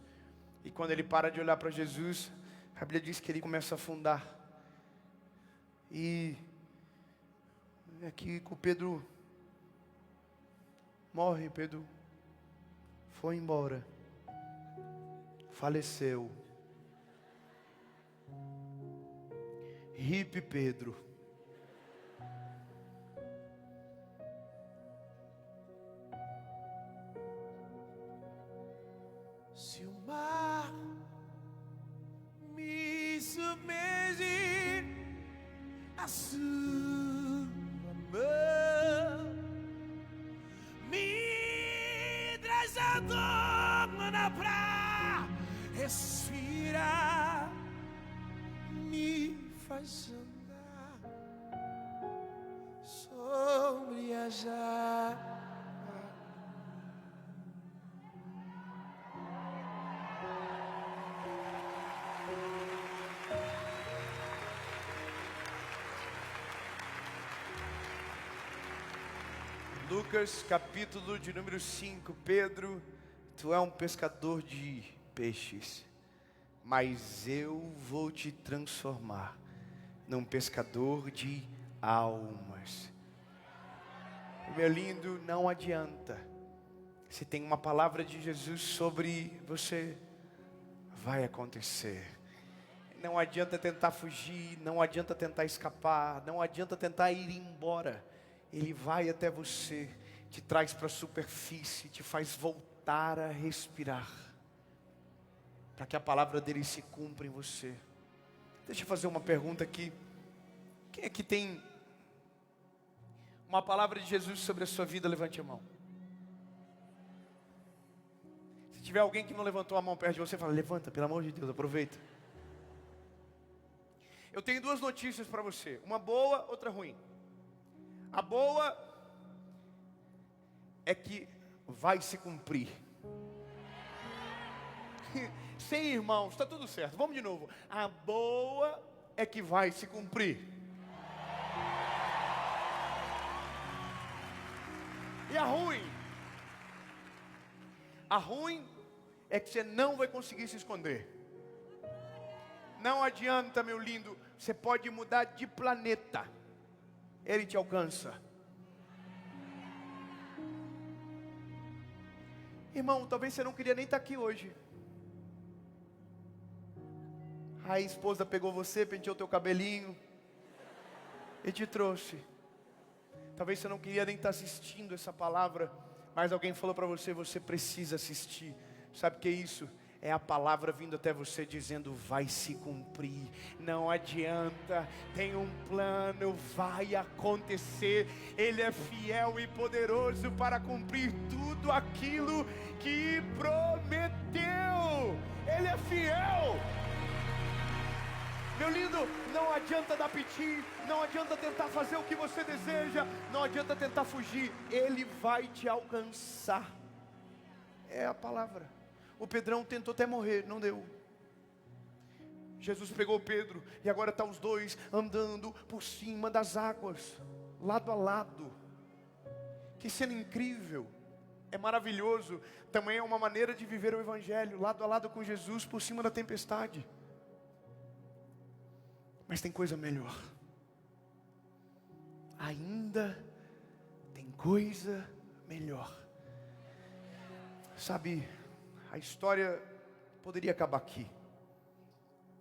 E quando ele para de olhar para Jesus, a Bíblia diz que ele começa a afundar. E é que o Pedro morre, Pedro foi embora, faleceu. Hip Pedro. Se o mar me submerge, a sua mão me traz a dona pra respirar, me faz andar sobre as águas. Lucas capítulo de número 5. Pedro, tu é um pescador de peixes, mas eu vou te transformar num pescador de almas. Meu lindo, não adianta. Se tem uma palavra de Jesus sobre você, vai acontecer. Não adianta tentar fugir, não adianta tentar escapar, não adianta tentar ir embora. Ele vai até você, te traz para a superfície, te faz voltar a respirar, para que a palavra dele se cumpra em você. Deixa eu fazer uma pergunta aqui. Quem é que tem uma palavra de Jesus sobre a sua vida? Levante a mão. Se tiver alguém que não levantou a mão perto de você, fala: levanta, pelo amor de Deus, aproveita. Eu tenho duas notícias para você, uma boa, outra ruim. A boa é que vai se cumprir. Sem irmãos, está tudo certo. Vamos de novo. A boa é que vai se cumprir. E a ruim? A ruim é que você não vai conseguir se esconder. Não adianta, meu lindo. Você pode mudar de planeta, Ele te alcança. Irmão, talvez você não queria nem estar aqui hoje. Aí a esposa pegou você, penteou teu cabelinho e te trouxe. Talvez você não queria nem estar assistindo essa palavra, mas alguém falou para você, você precisa assistir. Sabe o que é isso? É a palavra vindo até você dizendo, vai se cumprir. Não adianta, tem um plano, vai acontecer. Ele é fiel e poderoso para cumprir tudo aquilo que prometeu. Ele é fiel. Meu lindo, não adianta dar piti, não adianta tentar fazer o que você deseja, não adianta tentar fugir. Ele vai te alcançar. É a palavra. O Pedrão tentou até morrer, não deu. Jesus pegou Pedro e agora está os dois andando por cima das águas, lado a lado. Que cena incrível, é maravilhoso. Também é uma maneira de viver o Evangelho, lado a lado com Jesus, por cima da tempestade. Mas tem coisa melhor. Ainda tem coisa melhor. Sabe, a história poderia acabar aqui.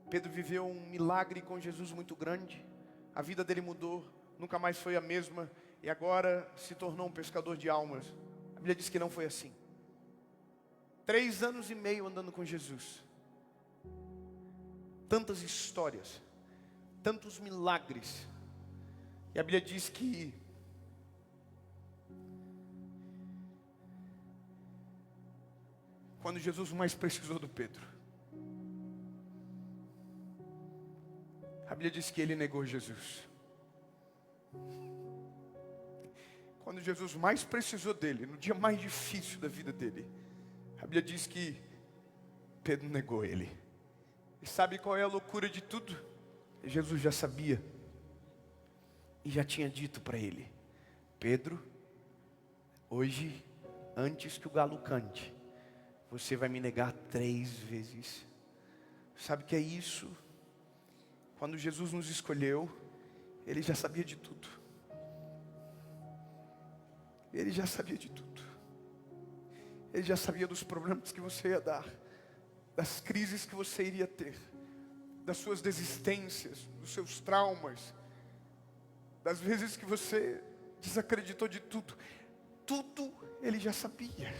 Pedro viveu um milagre com Jesus muito grande. A vida dele mudou, nunca mais foi a mesma. E agora se tornou um pescador de almas. A Bíblia diz que não foi assim. 3 anos e meio andando com Jesus. Tantas histórias, tantos milagres. E a Bíblia diz que quando Jesus mais precisou do Pedro, a Bíblia diz que ele negou Jesus. Quando Jesus mais precisou dele, no dia mais difícil da vida dele, a Bíblia diz que Pedro negou ele. E sabe qual é a loucura de tudo? Jesus já sabia e já tinha dito para ele: Pedro, hoje, antes que o galo cante, você vai me negar 3 vezes. Sabe o que é isso? Quando Jesus nos escolheu, Ele já sabia de tudo. Ele já sabia de tudo. Ele já sabia dos problemas que você ia dar, das crises que você iria ter, das suas desistências, dos seus traumas, das vezes que você desacreditou de tudo. Tudo Ele já sabia.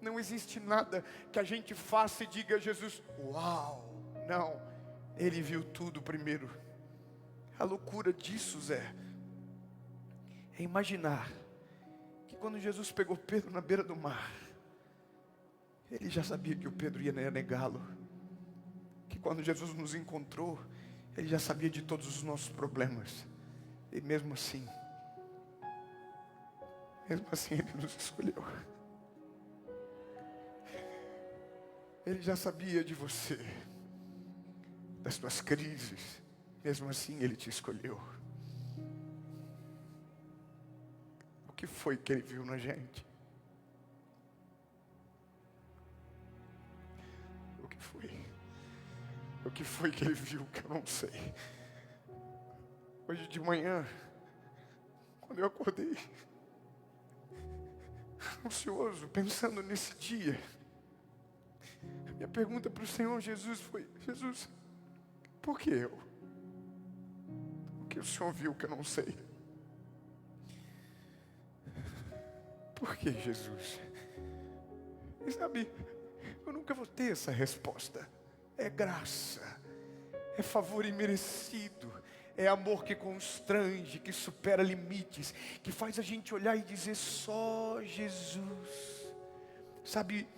Não existe nada que a gente faça e diga a Jesus, uau, não. Ele viu tudo primeiro. A loucura disso, Zé, é imaginar que quando Jesus pegou Pedro na beira do mar, Ele já sabia que o Pedro ia negá-lo. Que quando Jesus nos encontrou, Ele já sabia de todos os nossos problemas. E mesmo assim Ele nos escolheu. Ele já sabia de você, das suas crises. Mesmo assim Ele te escolheu. O que foi que Ele viu na gente? O que foi? O que foi que Ele viu que eu não sei? Hoje de manhã, quando eu acordei, ansioso, pensando nesse dia, a minha pergunta para o Senhor Jesus foi, Jesus, por que eu? O que o Senhor viu que eu não sei? Por que, Jesus? E sabe, eu nunca vou ter essa resposta. É graça, é favor imerecido, é amor que constrange, que supera limites, que faz a gente olhar e dizer só Jesus. Sabe,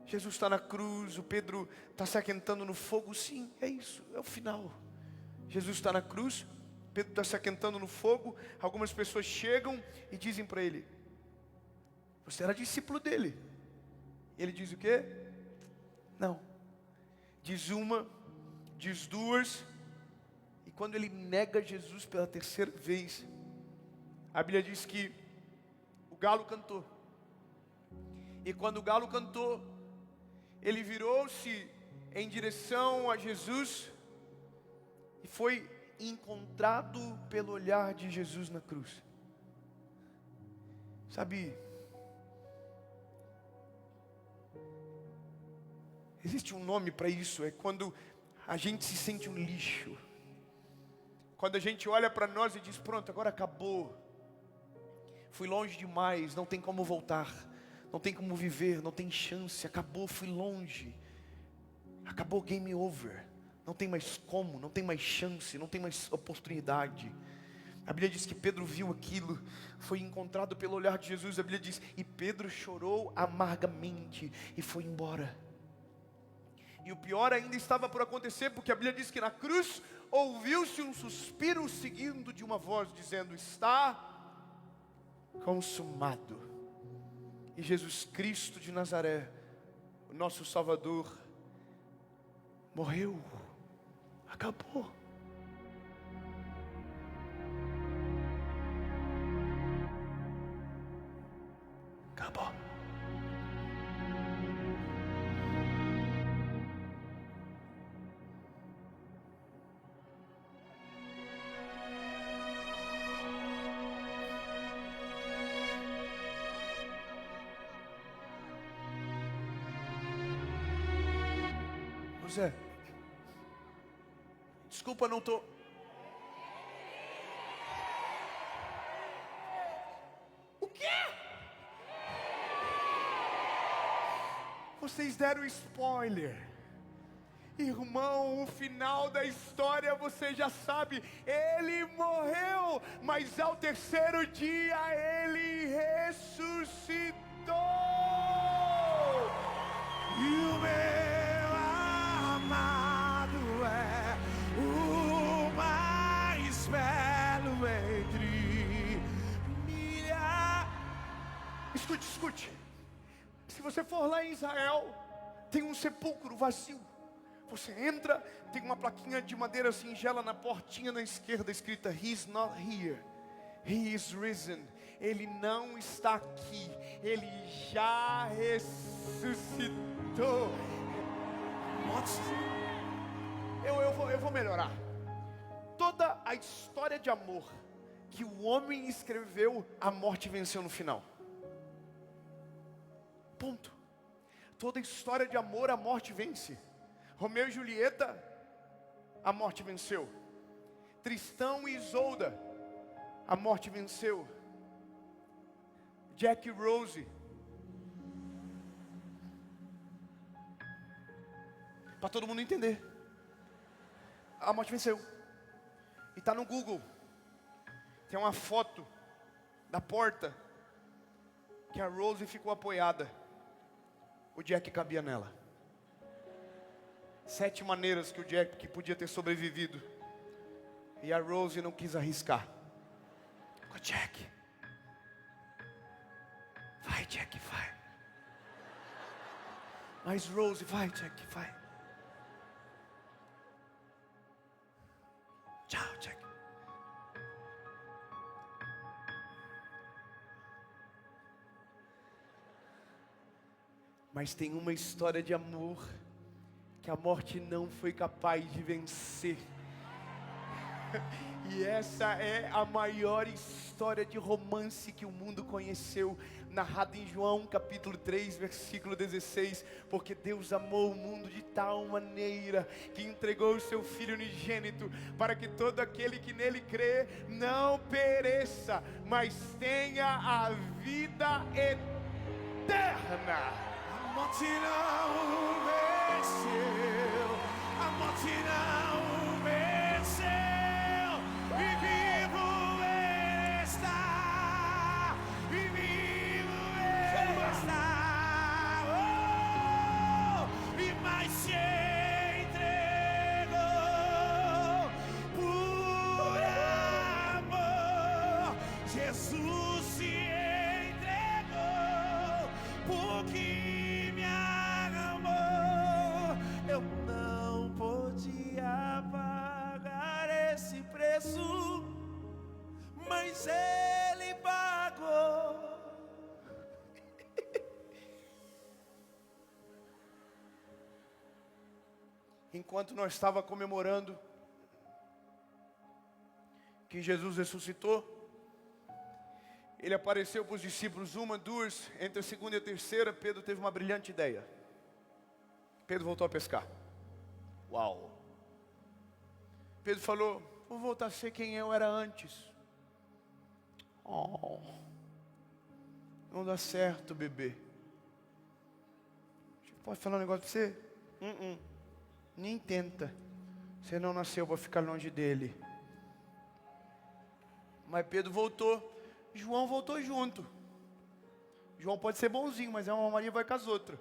Jesus está na cruz, o Pedro está se aquentando no fogo. Sim, é isso, é o final. Jesus está na cruz, Pedro está se aquentando no fogo. Algumas pessoas chegam e dizem para ele, você era discípulo dele. Ele diz o quê? Não. Diz uma, diz duas. E quando ele nega Jesus pela terceira vez, a Bíblia diz que o galo cantou. E quando o galo cantou, ele virou-se em direção a Jesus e foi encontrado pelo olhar de Jesus na cruz. Sabe, existe um nome para isso, é quando a gente se sente um lixo. Quando a gente olha para nós e diz, pronto, agora acabou. Fui longe demais, não tem como voltar. Não tem como viver, não tem chance, acabou, fui longe. Acabou, game over. Não tem mais como, não tem mais chance, não tem mais oportunidade. A Bíblia diz que Pedro viu aquilo, foi encontrado pelo olhar de Jesus. A Bíblia diz, e Pedro chorou amargamente e foi embora. E o pior ainda estava por acontecer, porque a Bíblia diz que na cruz ouviu-se um suspiro seguindo de uma voz dizendo, está consumado. E Jesus Cristo de Nazaré, o nosso Salvador, morreu, acabou. Acabou. Zé, desculpa, não tô. O quê? Vocês deram spoiler. Irmão, o final da história você já sabe. Ele morreu, mas ao terceiro dia ele ressuscitou. E o meu amado é o mais belo entre milhares. Escute, escute. Se você for lá em Israel, tem um sepulcro vazio. Você entra, tem uma plaquinha de madeira singela na portinha na esquerda escrita He's not here, He is risen. Ele não está aqui, Ele já ressuscitou. Eu vou melhorar. Toda a história de amor que o homem escreveu, a morte venceu no final. Ponto. Toda história de amor, a morte vence. Romeu e Julieta, a morte venceu. Tristão e Isolda, a morte venceu. Jack e Rose. Para todo mundo entender. A morte venceu. E está no Google. Tem uma foto da porta que a Rose ficou apoiada. O Jack cabia nela. 7 maneiras que o Jack podia ter sobrevivido. E a Rose não quis arriscar. O Jack. Vai, Jack, vai. Mas Rose, vai, Jack, vai. Tchau, Jack. Mas tem uma história de amor que a morte não foi capaz de vencer. E essa é a maior história de romance que o mundo conheceu, narrada em João capítulo 3, versículo 16. Porque Deus amou o mundo de tal maneira que entregou o seu Filho unigênito, para que todo aquele que nele crê não pereça, mas tenha a vida eterna. A morte não venceu, a morte não venceu, e vivo está, e vivo está, oh, e mais se entregou por amor. Jesus se entregou porque eu não podia pagar esse preço, mas Ele pagou. Enquanto nós estávamos comemorando que Jesus ressuscitou, Ele apareceu para os discípulos 1, 2, entre a segunda e a terceira. Pedro teve uma brilhante ideia. Pedro voltou a pescar. Uau! Pedro falou: vou voltar a ser quem eu era antes. Oh, não dá certo, bebê. Posso falar um negócio para você? Nem tenta. Você não nasceu para ficar longe dele. Mas Pedro voltou. João voltou junto. João pode ser bonzinho, mas é uma Maria vai com as outras.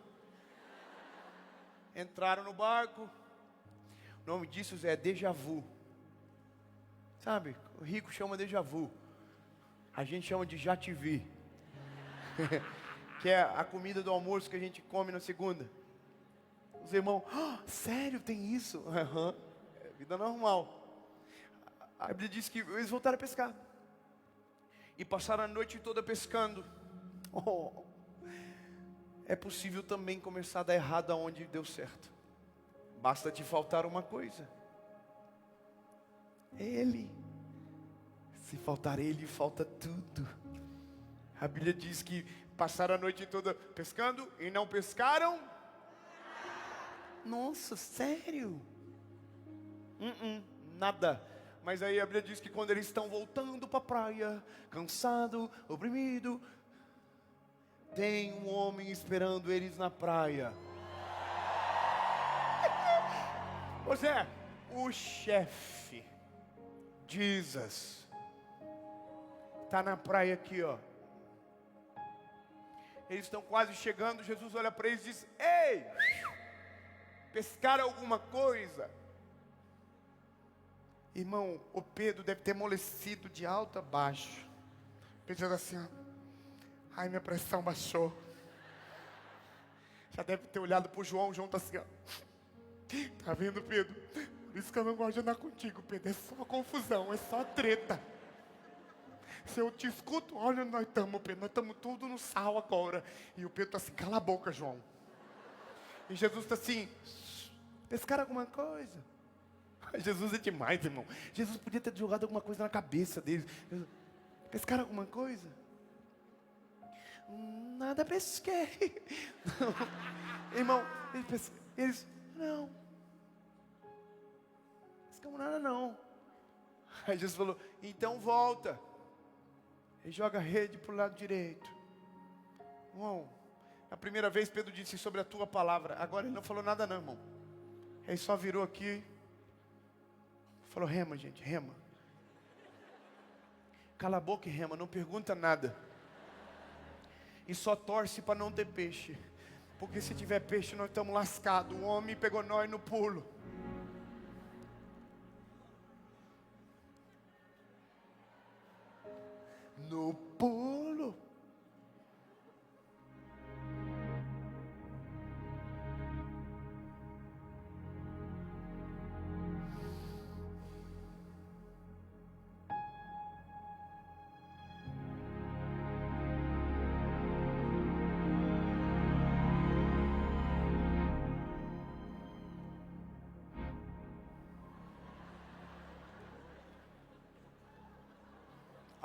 Entraram no barco. O nome disso é déjà vu. Sabe? O rico chama déjà vu. A gente chama de já te vi. Que é a comida do almoço que a gente come na segunda. Os irmãos, sério, tem isso? É vida normal. A Bíblia diz que eles voltaram a pescar. E passaram a noite toda pescando. É possível também começar a dar errado aonde deu certo. Basta te faltar uma coisa. Ele. Se faltar Ele, falta tudo. A Bíblia diz que passaram a noite toda pescando e não pescaram. Nossa, sério? Nada. Mas aí a Bíblia diz que quando eles estão voltando para a praia, cansado, oprimido, tem um homem esperando eles na praia. Ô Zé, o chefe, Jesus, está na praia aqui, ó. Eles estão quase chegando, Jesus olha para eles e diz: ei, pescaram alguma coisa? Irmão, o Pedro deve ter amolecido de alto a baixo, pensando assim, ó, ai, minha pressão baixou. Já deve ter olhado para o João tá assim, ó. Tá vendo, Pedro? Por isso que eu não gosto de andar contigo, Pedro. É só confusão, é só treta. Se eu te escuto, olha, nós estamos, Pedro, nós estamos tudo no sal agora. E o Pedro tá assim, cala a boca, João. E Jesus tá assim, pescaram alguma coisa? Jesus é demais, irmão. Jesus podia ter jogado alguma coisa na cabeça deles. Pescaram alguma coisa? Nada pesquei. Não. Irmão, eles não. Pescamos nada não. Aí Jesus falou, então volta. E joga a rede para o lado direito. Irmão, a primeira vez Pedro disse sobre a tua palavra. Agora ele não falou nada não, irmão. Ele só virou aqui. Falou, rema, gente, rema. Cala a boca e rema, não pergunta nada. E só torce para não ter peixe. Porque se tiver peixe nós estamos lascados. O homem pegou nós no pulo. No pulo.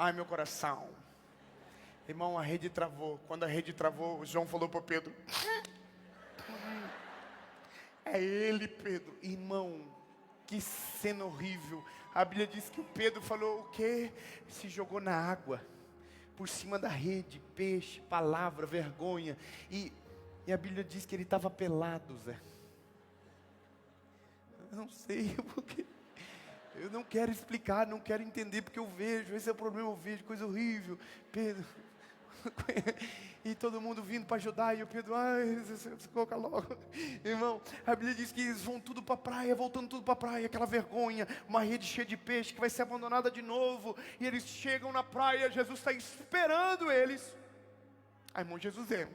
Ai, meu coração. Irmão, a rede travou. Quando a rede travou, o João falou para Pedro. É ele, Pedro. Irmão, que cena horrível. A Bíblia diz que o Pedro falou o quê? Se jogou na água. Por cima da rede, peixe, palavra, vergonha. E a Bíblia diz que ele estava pelado, Zé. Eu não sei porque... Eu não quero explicar, não quero entender, porque eu vejo, esse é o problema, eu vejo coisa horrível. Pedro, e todo mundo vindo para ajudar, e o Pedro, ai, você coloca logo. Irmão, a Bíblia diz que eles vão tudo para a praia, voltando tudo para a praia, aquela vergonha, uma rede cheia de peixe que vai ser abandonada de novo. E eles chegam na praia, Jesus está esperando eles. Ai, irmão, Jesus é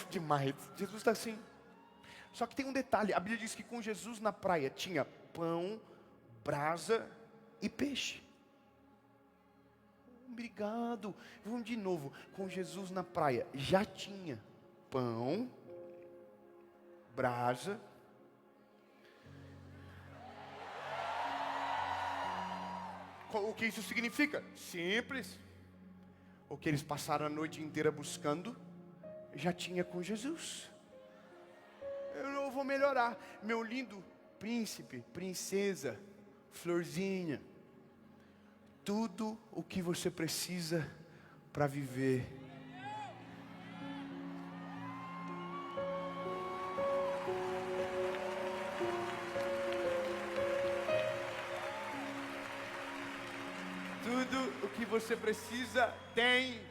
demais, Jesus está assim. Só que tem um detalhe, a Bíblia diz que com Jesus na praia tinha pão, brasa e peixe. Obrigado. Vamos de novo. Com Jesus na praia já tinha pão, brasa. O que isso significa? Simples. O que eles passaram a noite inteira buscando, já tinha com Jesus. Eu não vou melhorar. Meu lindo príncipe, princesa, florzinha. Tudo o que você precisa para viver. Tudo o que você precisa tem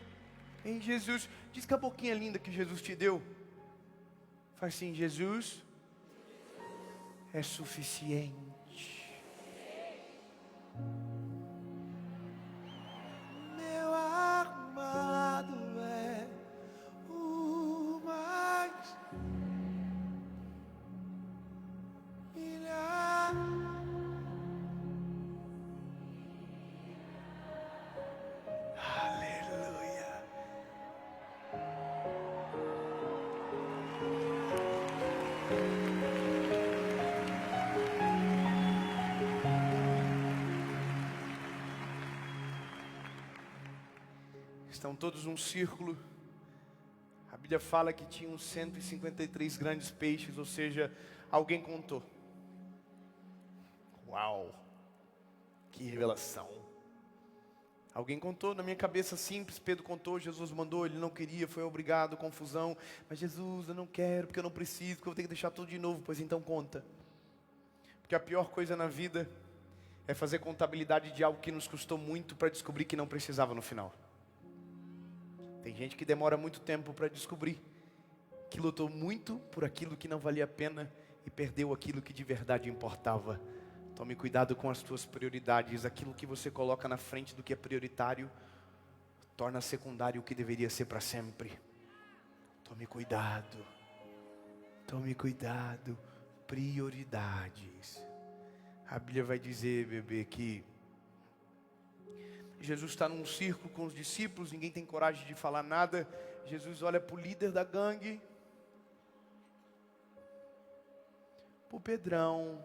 em Jesus. Diz que a boquinha linda que Jesus te deu. Faz assim, Jesus é suficiente. Meu amado é o mais brilhar. Aleluia. Estão todos num círculo. A Bíblia fala que tinham 153 grandes peixes, ou seja, alguém contou. Uau! Que revelação! Alguém contou, na minha cabeça simples, Pedro contou, Jesus mandou, ele não queria, foi obrigado, confusão. Mas Jesus, eu não quero, porque eu não preciso, porque eu vou ter que deixar tudo de novo. Pois então conta. Porque a pior coisa na vida é fazer contabilidade de algo que nos custou muito para descobrir que não precisava no final. Tem gente que demora muito tempo para descobrir que lutou muito por aquilo que não valia a pena e perdeu aquilo que de verdade importava. Tome cuidado com as tuas prioridades. Aquilo que você coloca na frente do que é prioritário torna secundário o que deveria ser para sempre. Tome cuidado. Tome cuidado. Prioridades. A Bíblia vai dizer, bebê, que Jesus está num círculo com os discípulos, ninguém tem coragem de falar nada. Jesus olha para o líder da gangue, para o Pedrão,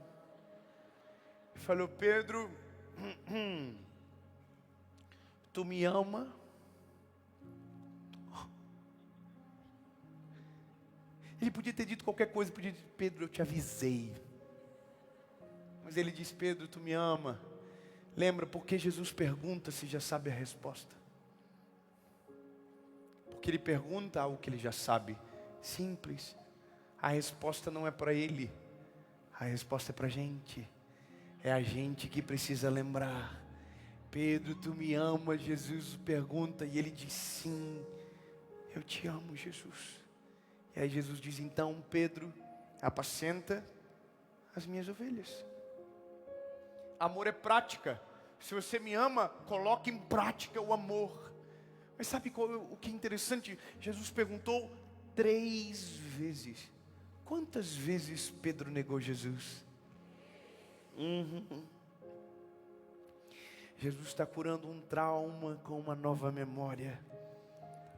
falou: Pedro, tu me ama? Ele podia ter dito qualquer coisa, podia ter dito: Pedro, eu te avisei. Mas ele diz: Pedro, tu me ama. Lembra, porque Jesus pergunta se já sabe a resposta. Porque ele pergunta algo que ele já sabe. Simples. A resposta não é para ele. A resposta é para a gente. É a gente que precisa lembrar. Pedro, tu me ama? Jesus pergunta e ele diz: sim, eu te amo, Jesus. E aí Jesus diz: então, Pedro, apacenta as minhas ovelhas. Amor é prática. Se você me ama, coloque em prática o amor. Mas sabe o que é interessante? Jesus perguntou 3 vezes. Quantas vezes Pedro negou Jesus? Jesus está curando um trauma com uma nova memória.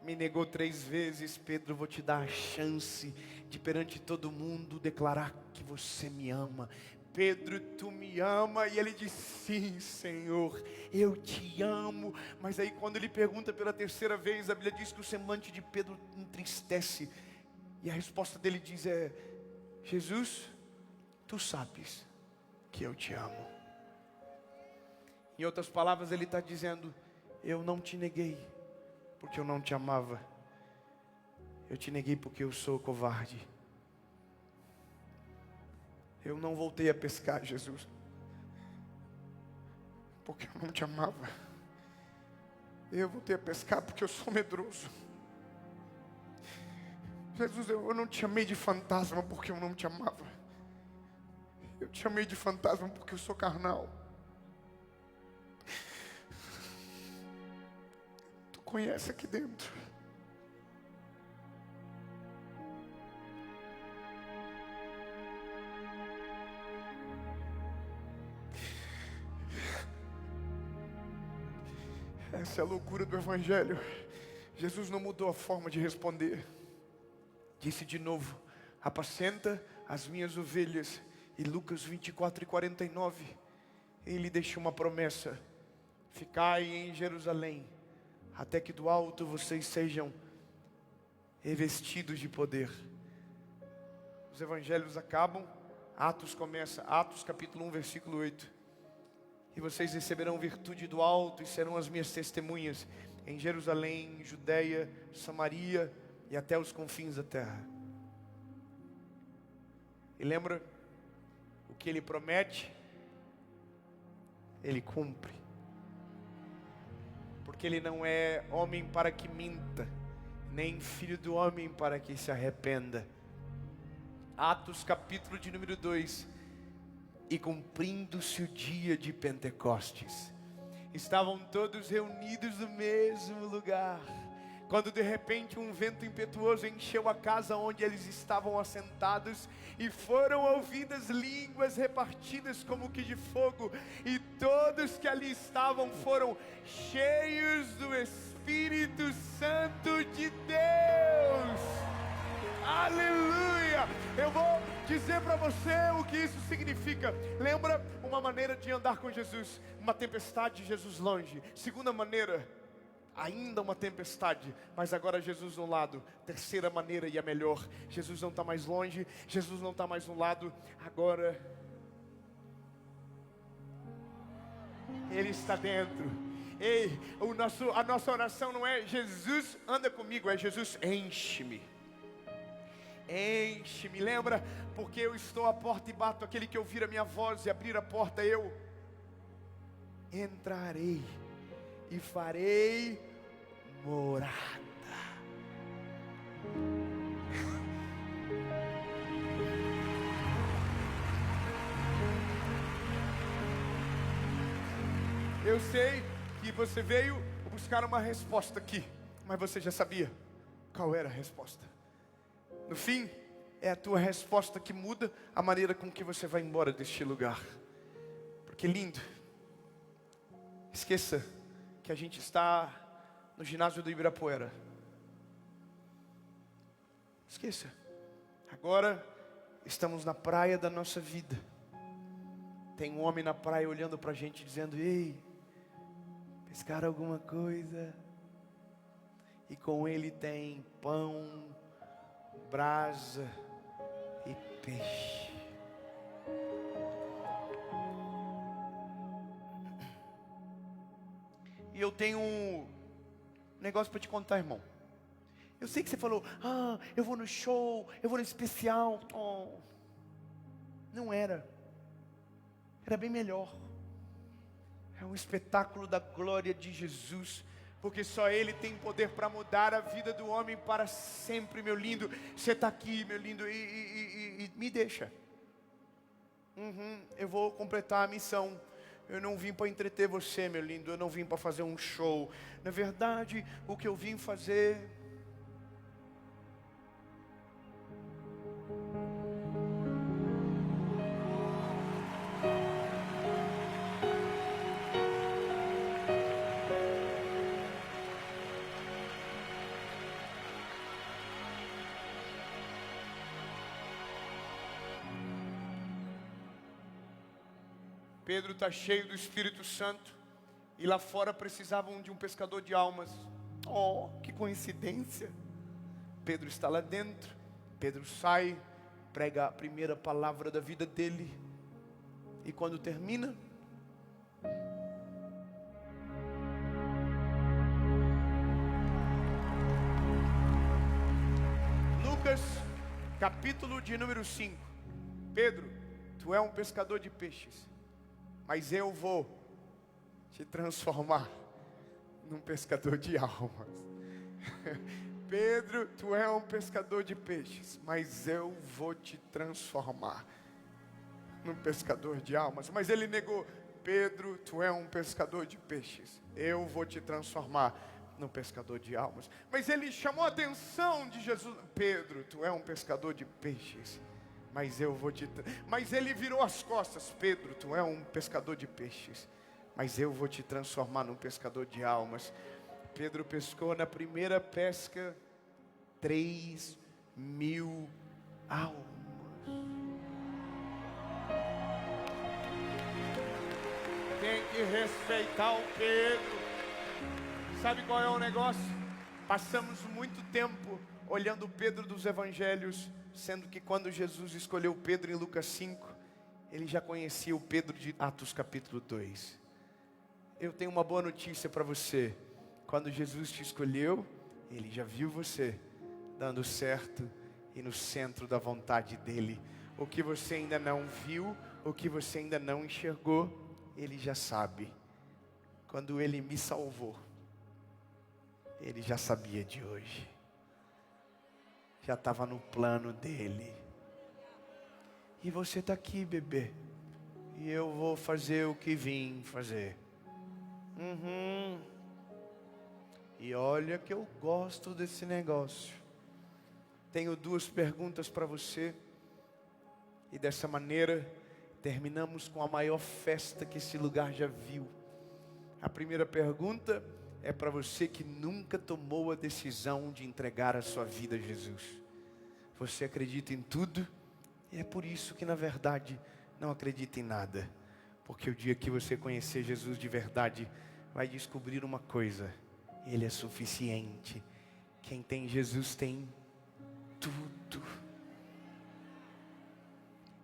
Me negou 3 vezes, Pedro, vou te dar a chance de perante todo mundo declarar que você me ama. Pedro, tu me ama? E ele diz: sim, Senhor, eu te amo. Mas aí quando ele pergunta pela 3ª vez, a Bíblia diz que o semblante de Pedro entristece. E a resposta dele diz: Jesus, tu sabes que eu te amo. Em outras palavras, ele está dizendo: eu não te neguei porque eu não te amava. Eu te neguei porque eu sou covarde. Eu não voltei a pescar, Jesus, porque eu não te amava. Eu voltei a pescar porque eu sou medroso. Jesus, eu não te amei de fantasma porque eu não te amava. Eu te amei de fantasma porque eu sou carnal. Tu conhece aqui dentro. Essa é a loucura do Evangelho. Jesus não mudou a forma de responder. Disse de novo: apacenta as minhas ovelhas. E Lucas 24:49, ele deixou uma promessa: ficai em Jerusalém, até que do alto vocês sejam revestidos de poder. Os evangelhos acabam, Atos começa, Atos capítulo 1, versículo 8. E vocês receberão virtude do alto e serão as minhas testemunhas em Jerusalém, Judeia, Samaria e até os confins da terra. E lembra, o que ele promete, ele cumpre. Porque ele não é homem para que minta, nem filho do homem para que se arrependa. Atos capítulo de número 2. E cumprindo-se o dia de Pentecostes, estavam todos reunidos no mesmo lugar, quando de repente um vento impetuoso encheu a casa onde eles estavam assentados, e foram ouvidas línguas repartidas como que de fogo, e todos que ali estavam foram cheios do Espírito Santo de Deus. Aleluia! Eu vou dizer para você o que isso significa. Lembra uma maneira de andar com Jesus? Uma tempestade, Jesus longe. Segunda maneira, ainda uma tempestade, mas agora Jesus no lado. Terceira maneira, e a melhor: Jesus não está mais longe, Jesus não está mais no lado, agora Ele está dentro. Ei, a nossa oração não é Jesus anda comigo, é Jesus enche-me. Enche-me, lembra? Porque eu estou à porta e bato. Aquele que ouvir a minha voz e abrir a porta, eu entrarei e farei morada. Eu sei que você veio buscar uma resposta aqui, mas você já sabia qual era a resposta. No fim, é a tua resposta que muda a maneira com que você vai embora deste lugar. Porque lindo. Esqueça que a gente está no ginásio do Ibirapuera. Esqueça. Agora estamos na praia da nossa vida. Tem um homem na praia olhando para a gente dizendo: ei, pescaram alguma coisa? E com ele tem pão, brasa e peixe. E eu tenho um negócio para te contar, irmão. Eu sei que você falou: eu vou no show, eu vou no especial. Oh, não era. Era bem melhor. É um espetáculo da glória de Jesus, porque só Ele tem poder para mudar a vida do homem para sempre, meu lindo. Você está aqui, meu lindo, e me deixa. Eu vou completar a missão. Eu não vim para entreter você, meu lindo. Eu não vim para fazer um show. Na verdade, o que eu vim fazer... Pedro está cheio do Espírito Santo, e lá fora precisavam de um pescador de almas. Oh, que coincidência! Pedro está lá dentro. Pedro sai, prega a primeira palavra da vida dele, e quando termina, Lucas, capítulo de número 5. Pedro, tu é um pescador de peixes, mas eu vou te transformar num pescador de almas. Pedro, tu é um pescador de peixes, mas eu vou te transformar num pescador de almas. Mas ele negou. Pedro, tu é um pescador de peixes, eu vou te transformar num pescador de almas. Mas ele chamou a atenção de Jesus. Pedro, tu é um pescador de peixes, mas eu vou te... Mas ele virou as costas. Pedro, tu é um pescador de peixes, mas eu vou te transformar num pescador de almas. Pedro pescou na primeira pesca 3.000 almas. Tem que respeitar o Pedro. Sabe qual é o negócio? Passamos muito tempo olhando o Pedro dos evangelhos, sendo que quando Jesus escolheu Pedro em Lucas 5, ele já conhecia o Pedro de Atos capítulo 2. Eu tenho uma boa notícia para você. Quando Jesus te escolheu, Ele já viu você dando certo e no centro da vontade dEle. O que você ainda não viu, o que você ainda não enxergou, Ele já sabe. Quando Ele me salvou, Ele já sabia de hoje. Já estava no plano dEle. E você está aqui, bebê. E eu vou fazer o que vim fazer. E olha que eu gosto desse negócio. Tenho 2 perguntas para você. E dessa maneira terminamos com a maior festa que esse lugar já viu. A primeira pergunta é para você que nunca tomou a decisão de entregar a sua vida a Jesus. Você acredita em tudo, e é por isso que na verdade não acredita em nada. Porque o dia que você conhecer Jesus de verdade, vai descobrir uma coisa: Ele é suficiente. Quem tem Jesus tem tudo.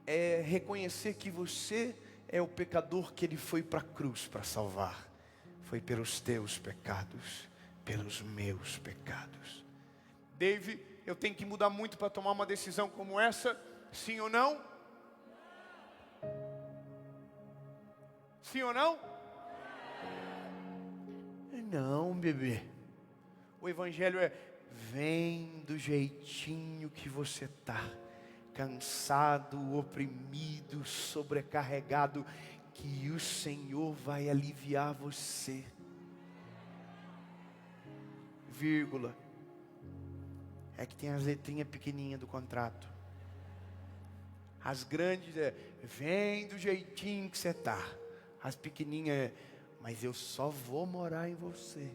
É reconhecer que você é o pecador que Ele foi para a cruz para salvar. Foi pelos teus pecados, pelos meus pecados. Dave, eu tenho que mudar muito para tomar uma decisão como essa? Sim ou não? Sim ou não? Não, bebê. O evangelho é: vem do jeitinho que você tá, cansado, oprimido, sobrecarregado, que o Senhor vai aliviar você. Vírgula. É que tem as letrinhas pequenininhas do contrato. As grandes é: vem do jeitinho que você tá. As pequenininhas é: mas eu só vou morar em você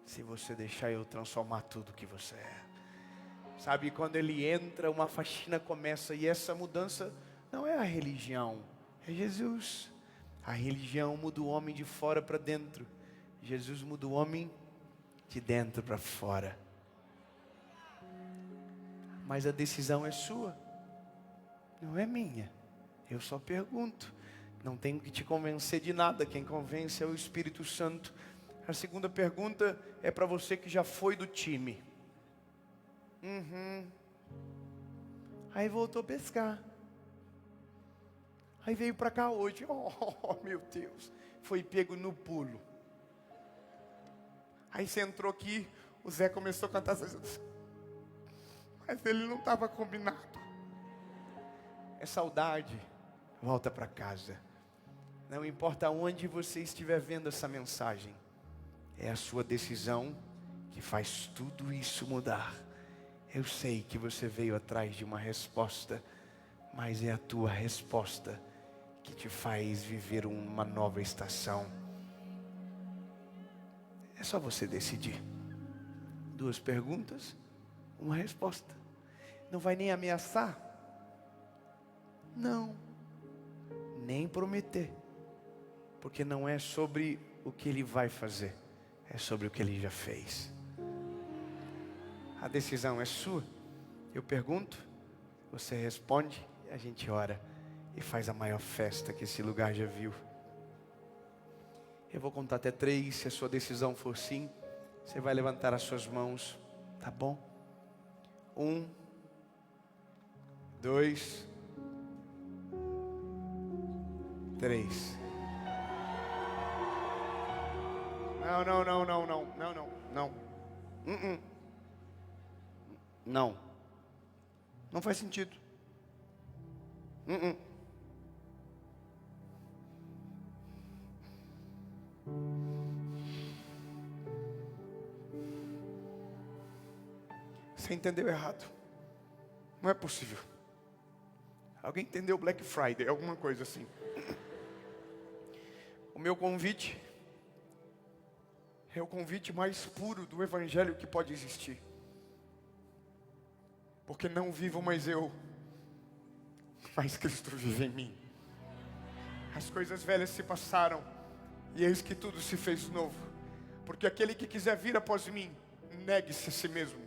se você deixar eu transformar tudo que você é. Sabe, quando Ele entra, uma faxina começa. E essa mudança não é a religião, É Jesus. A religião muda o homem de fora para dentro. Jesus muda o homem de dentro para fora. Mas a decisão é sua, não é minha. Eu só pergunto. Não tenho que te convencer de nada. Quem convence é o Espírito Santo. A segunda pergunta é para você que já foi do time. Aí voltou a pescar. Aí veio para cá hoje. Oh, meu Deus. Foi pego no pulo. Aí você entrou aqui, o Zé começou a cantar. Mas ele não estava combinado. É saudade. Volta para casa. Não importa onde você estiver vendo essa mensagem. É a sua decisão que faz tudo isso mudar. Eu sei que você veio atrás de uma resposta, mas é a tua resposta que te faz viver uma nova estação. É só você decidir. 2 perguntas, uma resposta. Não vai nem ameaçar? Não. Nem prometer. Porque não é sobre o que ele vai fazer. É sobre o que ele já fez. A decisão é sua. Eu pergunto, você responde, a gente ora e faz a maior festa que esse lugar já viu. Eu vou contar até 3, se a sua decisão for sim, você vai levantar as suas mãos, tá bom? 1, 2, 3. Não. Não faz sentido. Você entendeu errado. Não é possível. Alguém entendeu Black Friday, alguma coisa assim. O meu convite é o convite mais puro do Evangelho que pode existir. Porque não vivo mais eu, mas Cristo vive em mim. As coisas velhas se passaram, e eis que tudo se fez novo. Porque aquele que quiser vir após mim, negue-se a si mesmo.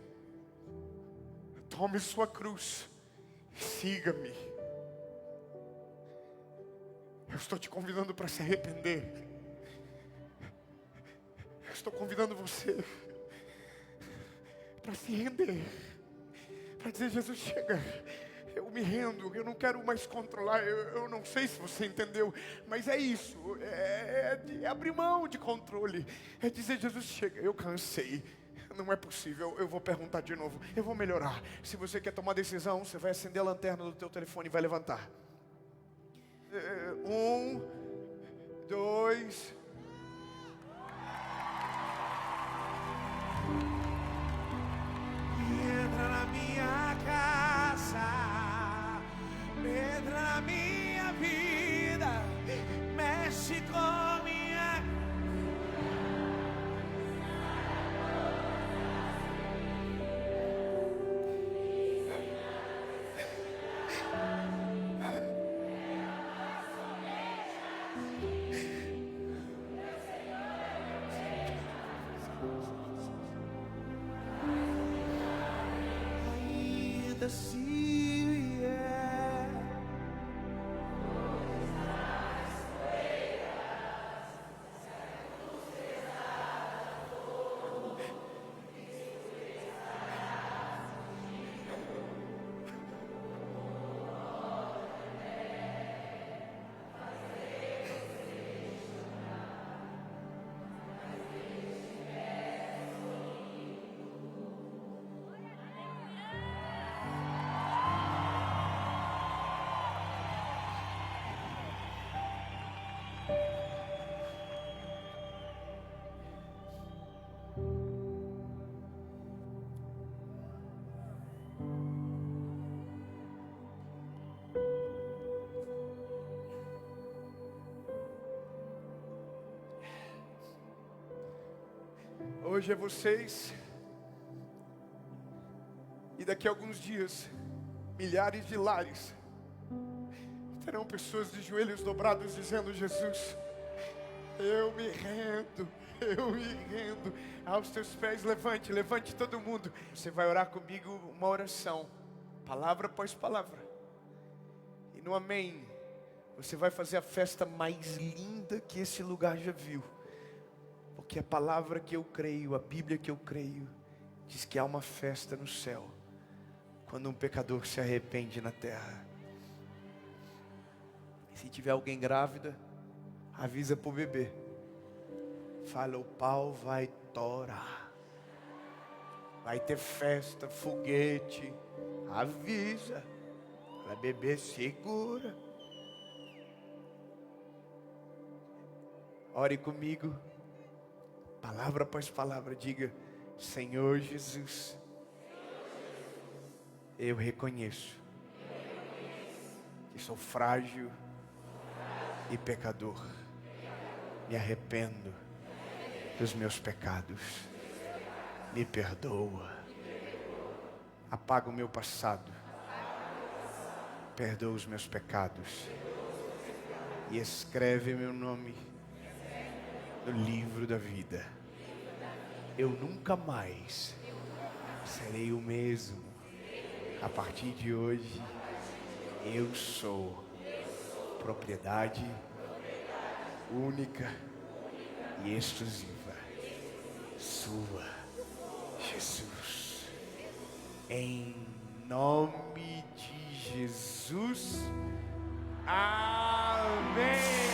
Tome sua cruz, siga-me. Eu estou te convidando para se arrepender. Eu estou convidando você para se render. Para dizer, Jesus, chega, eu me rendo, eu não quero mais controlar, eu não sei se você entendeu, mas é isso, é abrir mão de controle, é dizer, Jesus, chega, eu cansei, não é possível, eu vou perguntar de novo, eu vou melhorar. Se você quer tomar decisão, você vai acender a lanterna do teu telefone e vai levantar. 1, 2... Entra na minha casa, entra na minha vida, mexe com minha... Ainda se vier, Hoje é vocês, e daqui a alguns dias, milhares de lares Terão pessoas de joelhos dobrados dizendo: Jesus, eu me rendo aos teus pés. Levante todo mundo. Você vai orar comigo uma oração, palavra após palavra. E no amém, você vai fazer a festa mais linda que esse lugar já viu. Porque a palavra que eu creio, a Bíblia que eu creio, diz que há uma festa no céu quando um pecador se arrepende na terra. E se tiver alguém grávida, avisa pro bebê. Fala: o pau vai torar. Vai ter festa, foguete. Avisa. Fala: bebê, segura. Ore comigo. Palavra após palavra, diga: Senhor Jesus, eu reconheço que sou frágil e pecador. Me arrependo dos meus pecados. Me perdoa. Apaga o meu passado. Perdoa os meus pecados. E escreve meu nome no livro da vida. Eu nunca mais serei o mesmo. A partir de hoje, eu sou propriedade única e exclusiva sua, Jesus. Em nome de Jesus. Amém.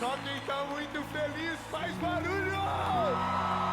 Só quem está muito feliz faz barulho!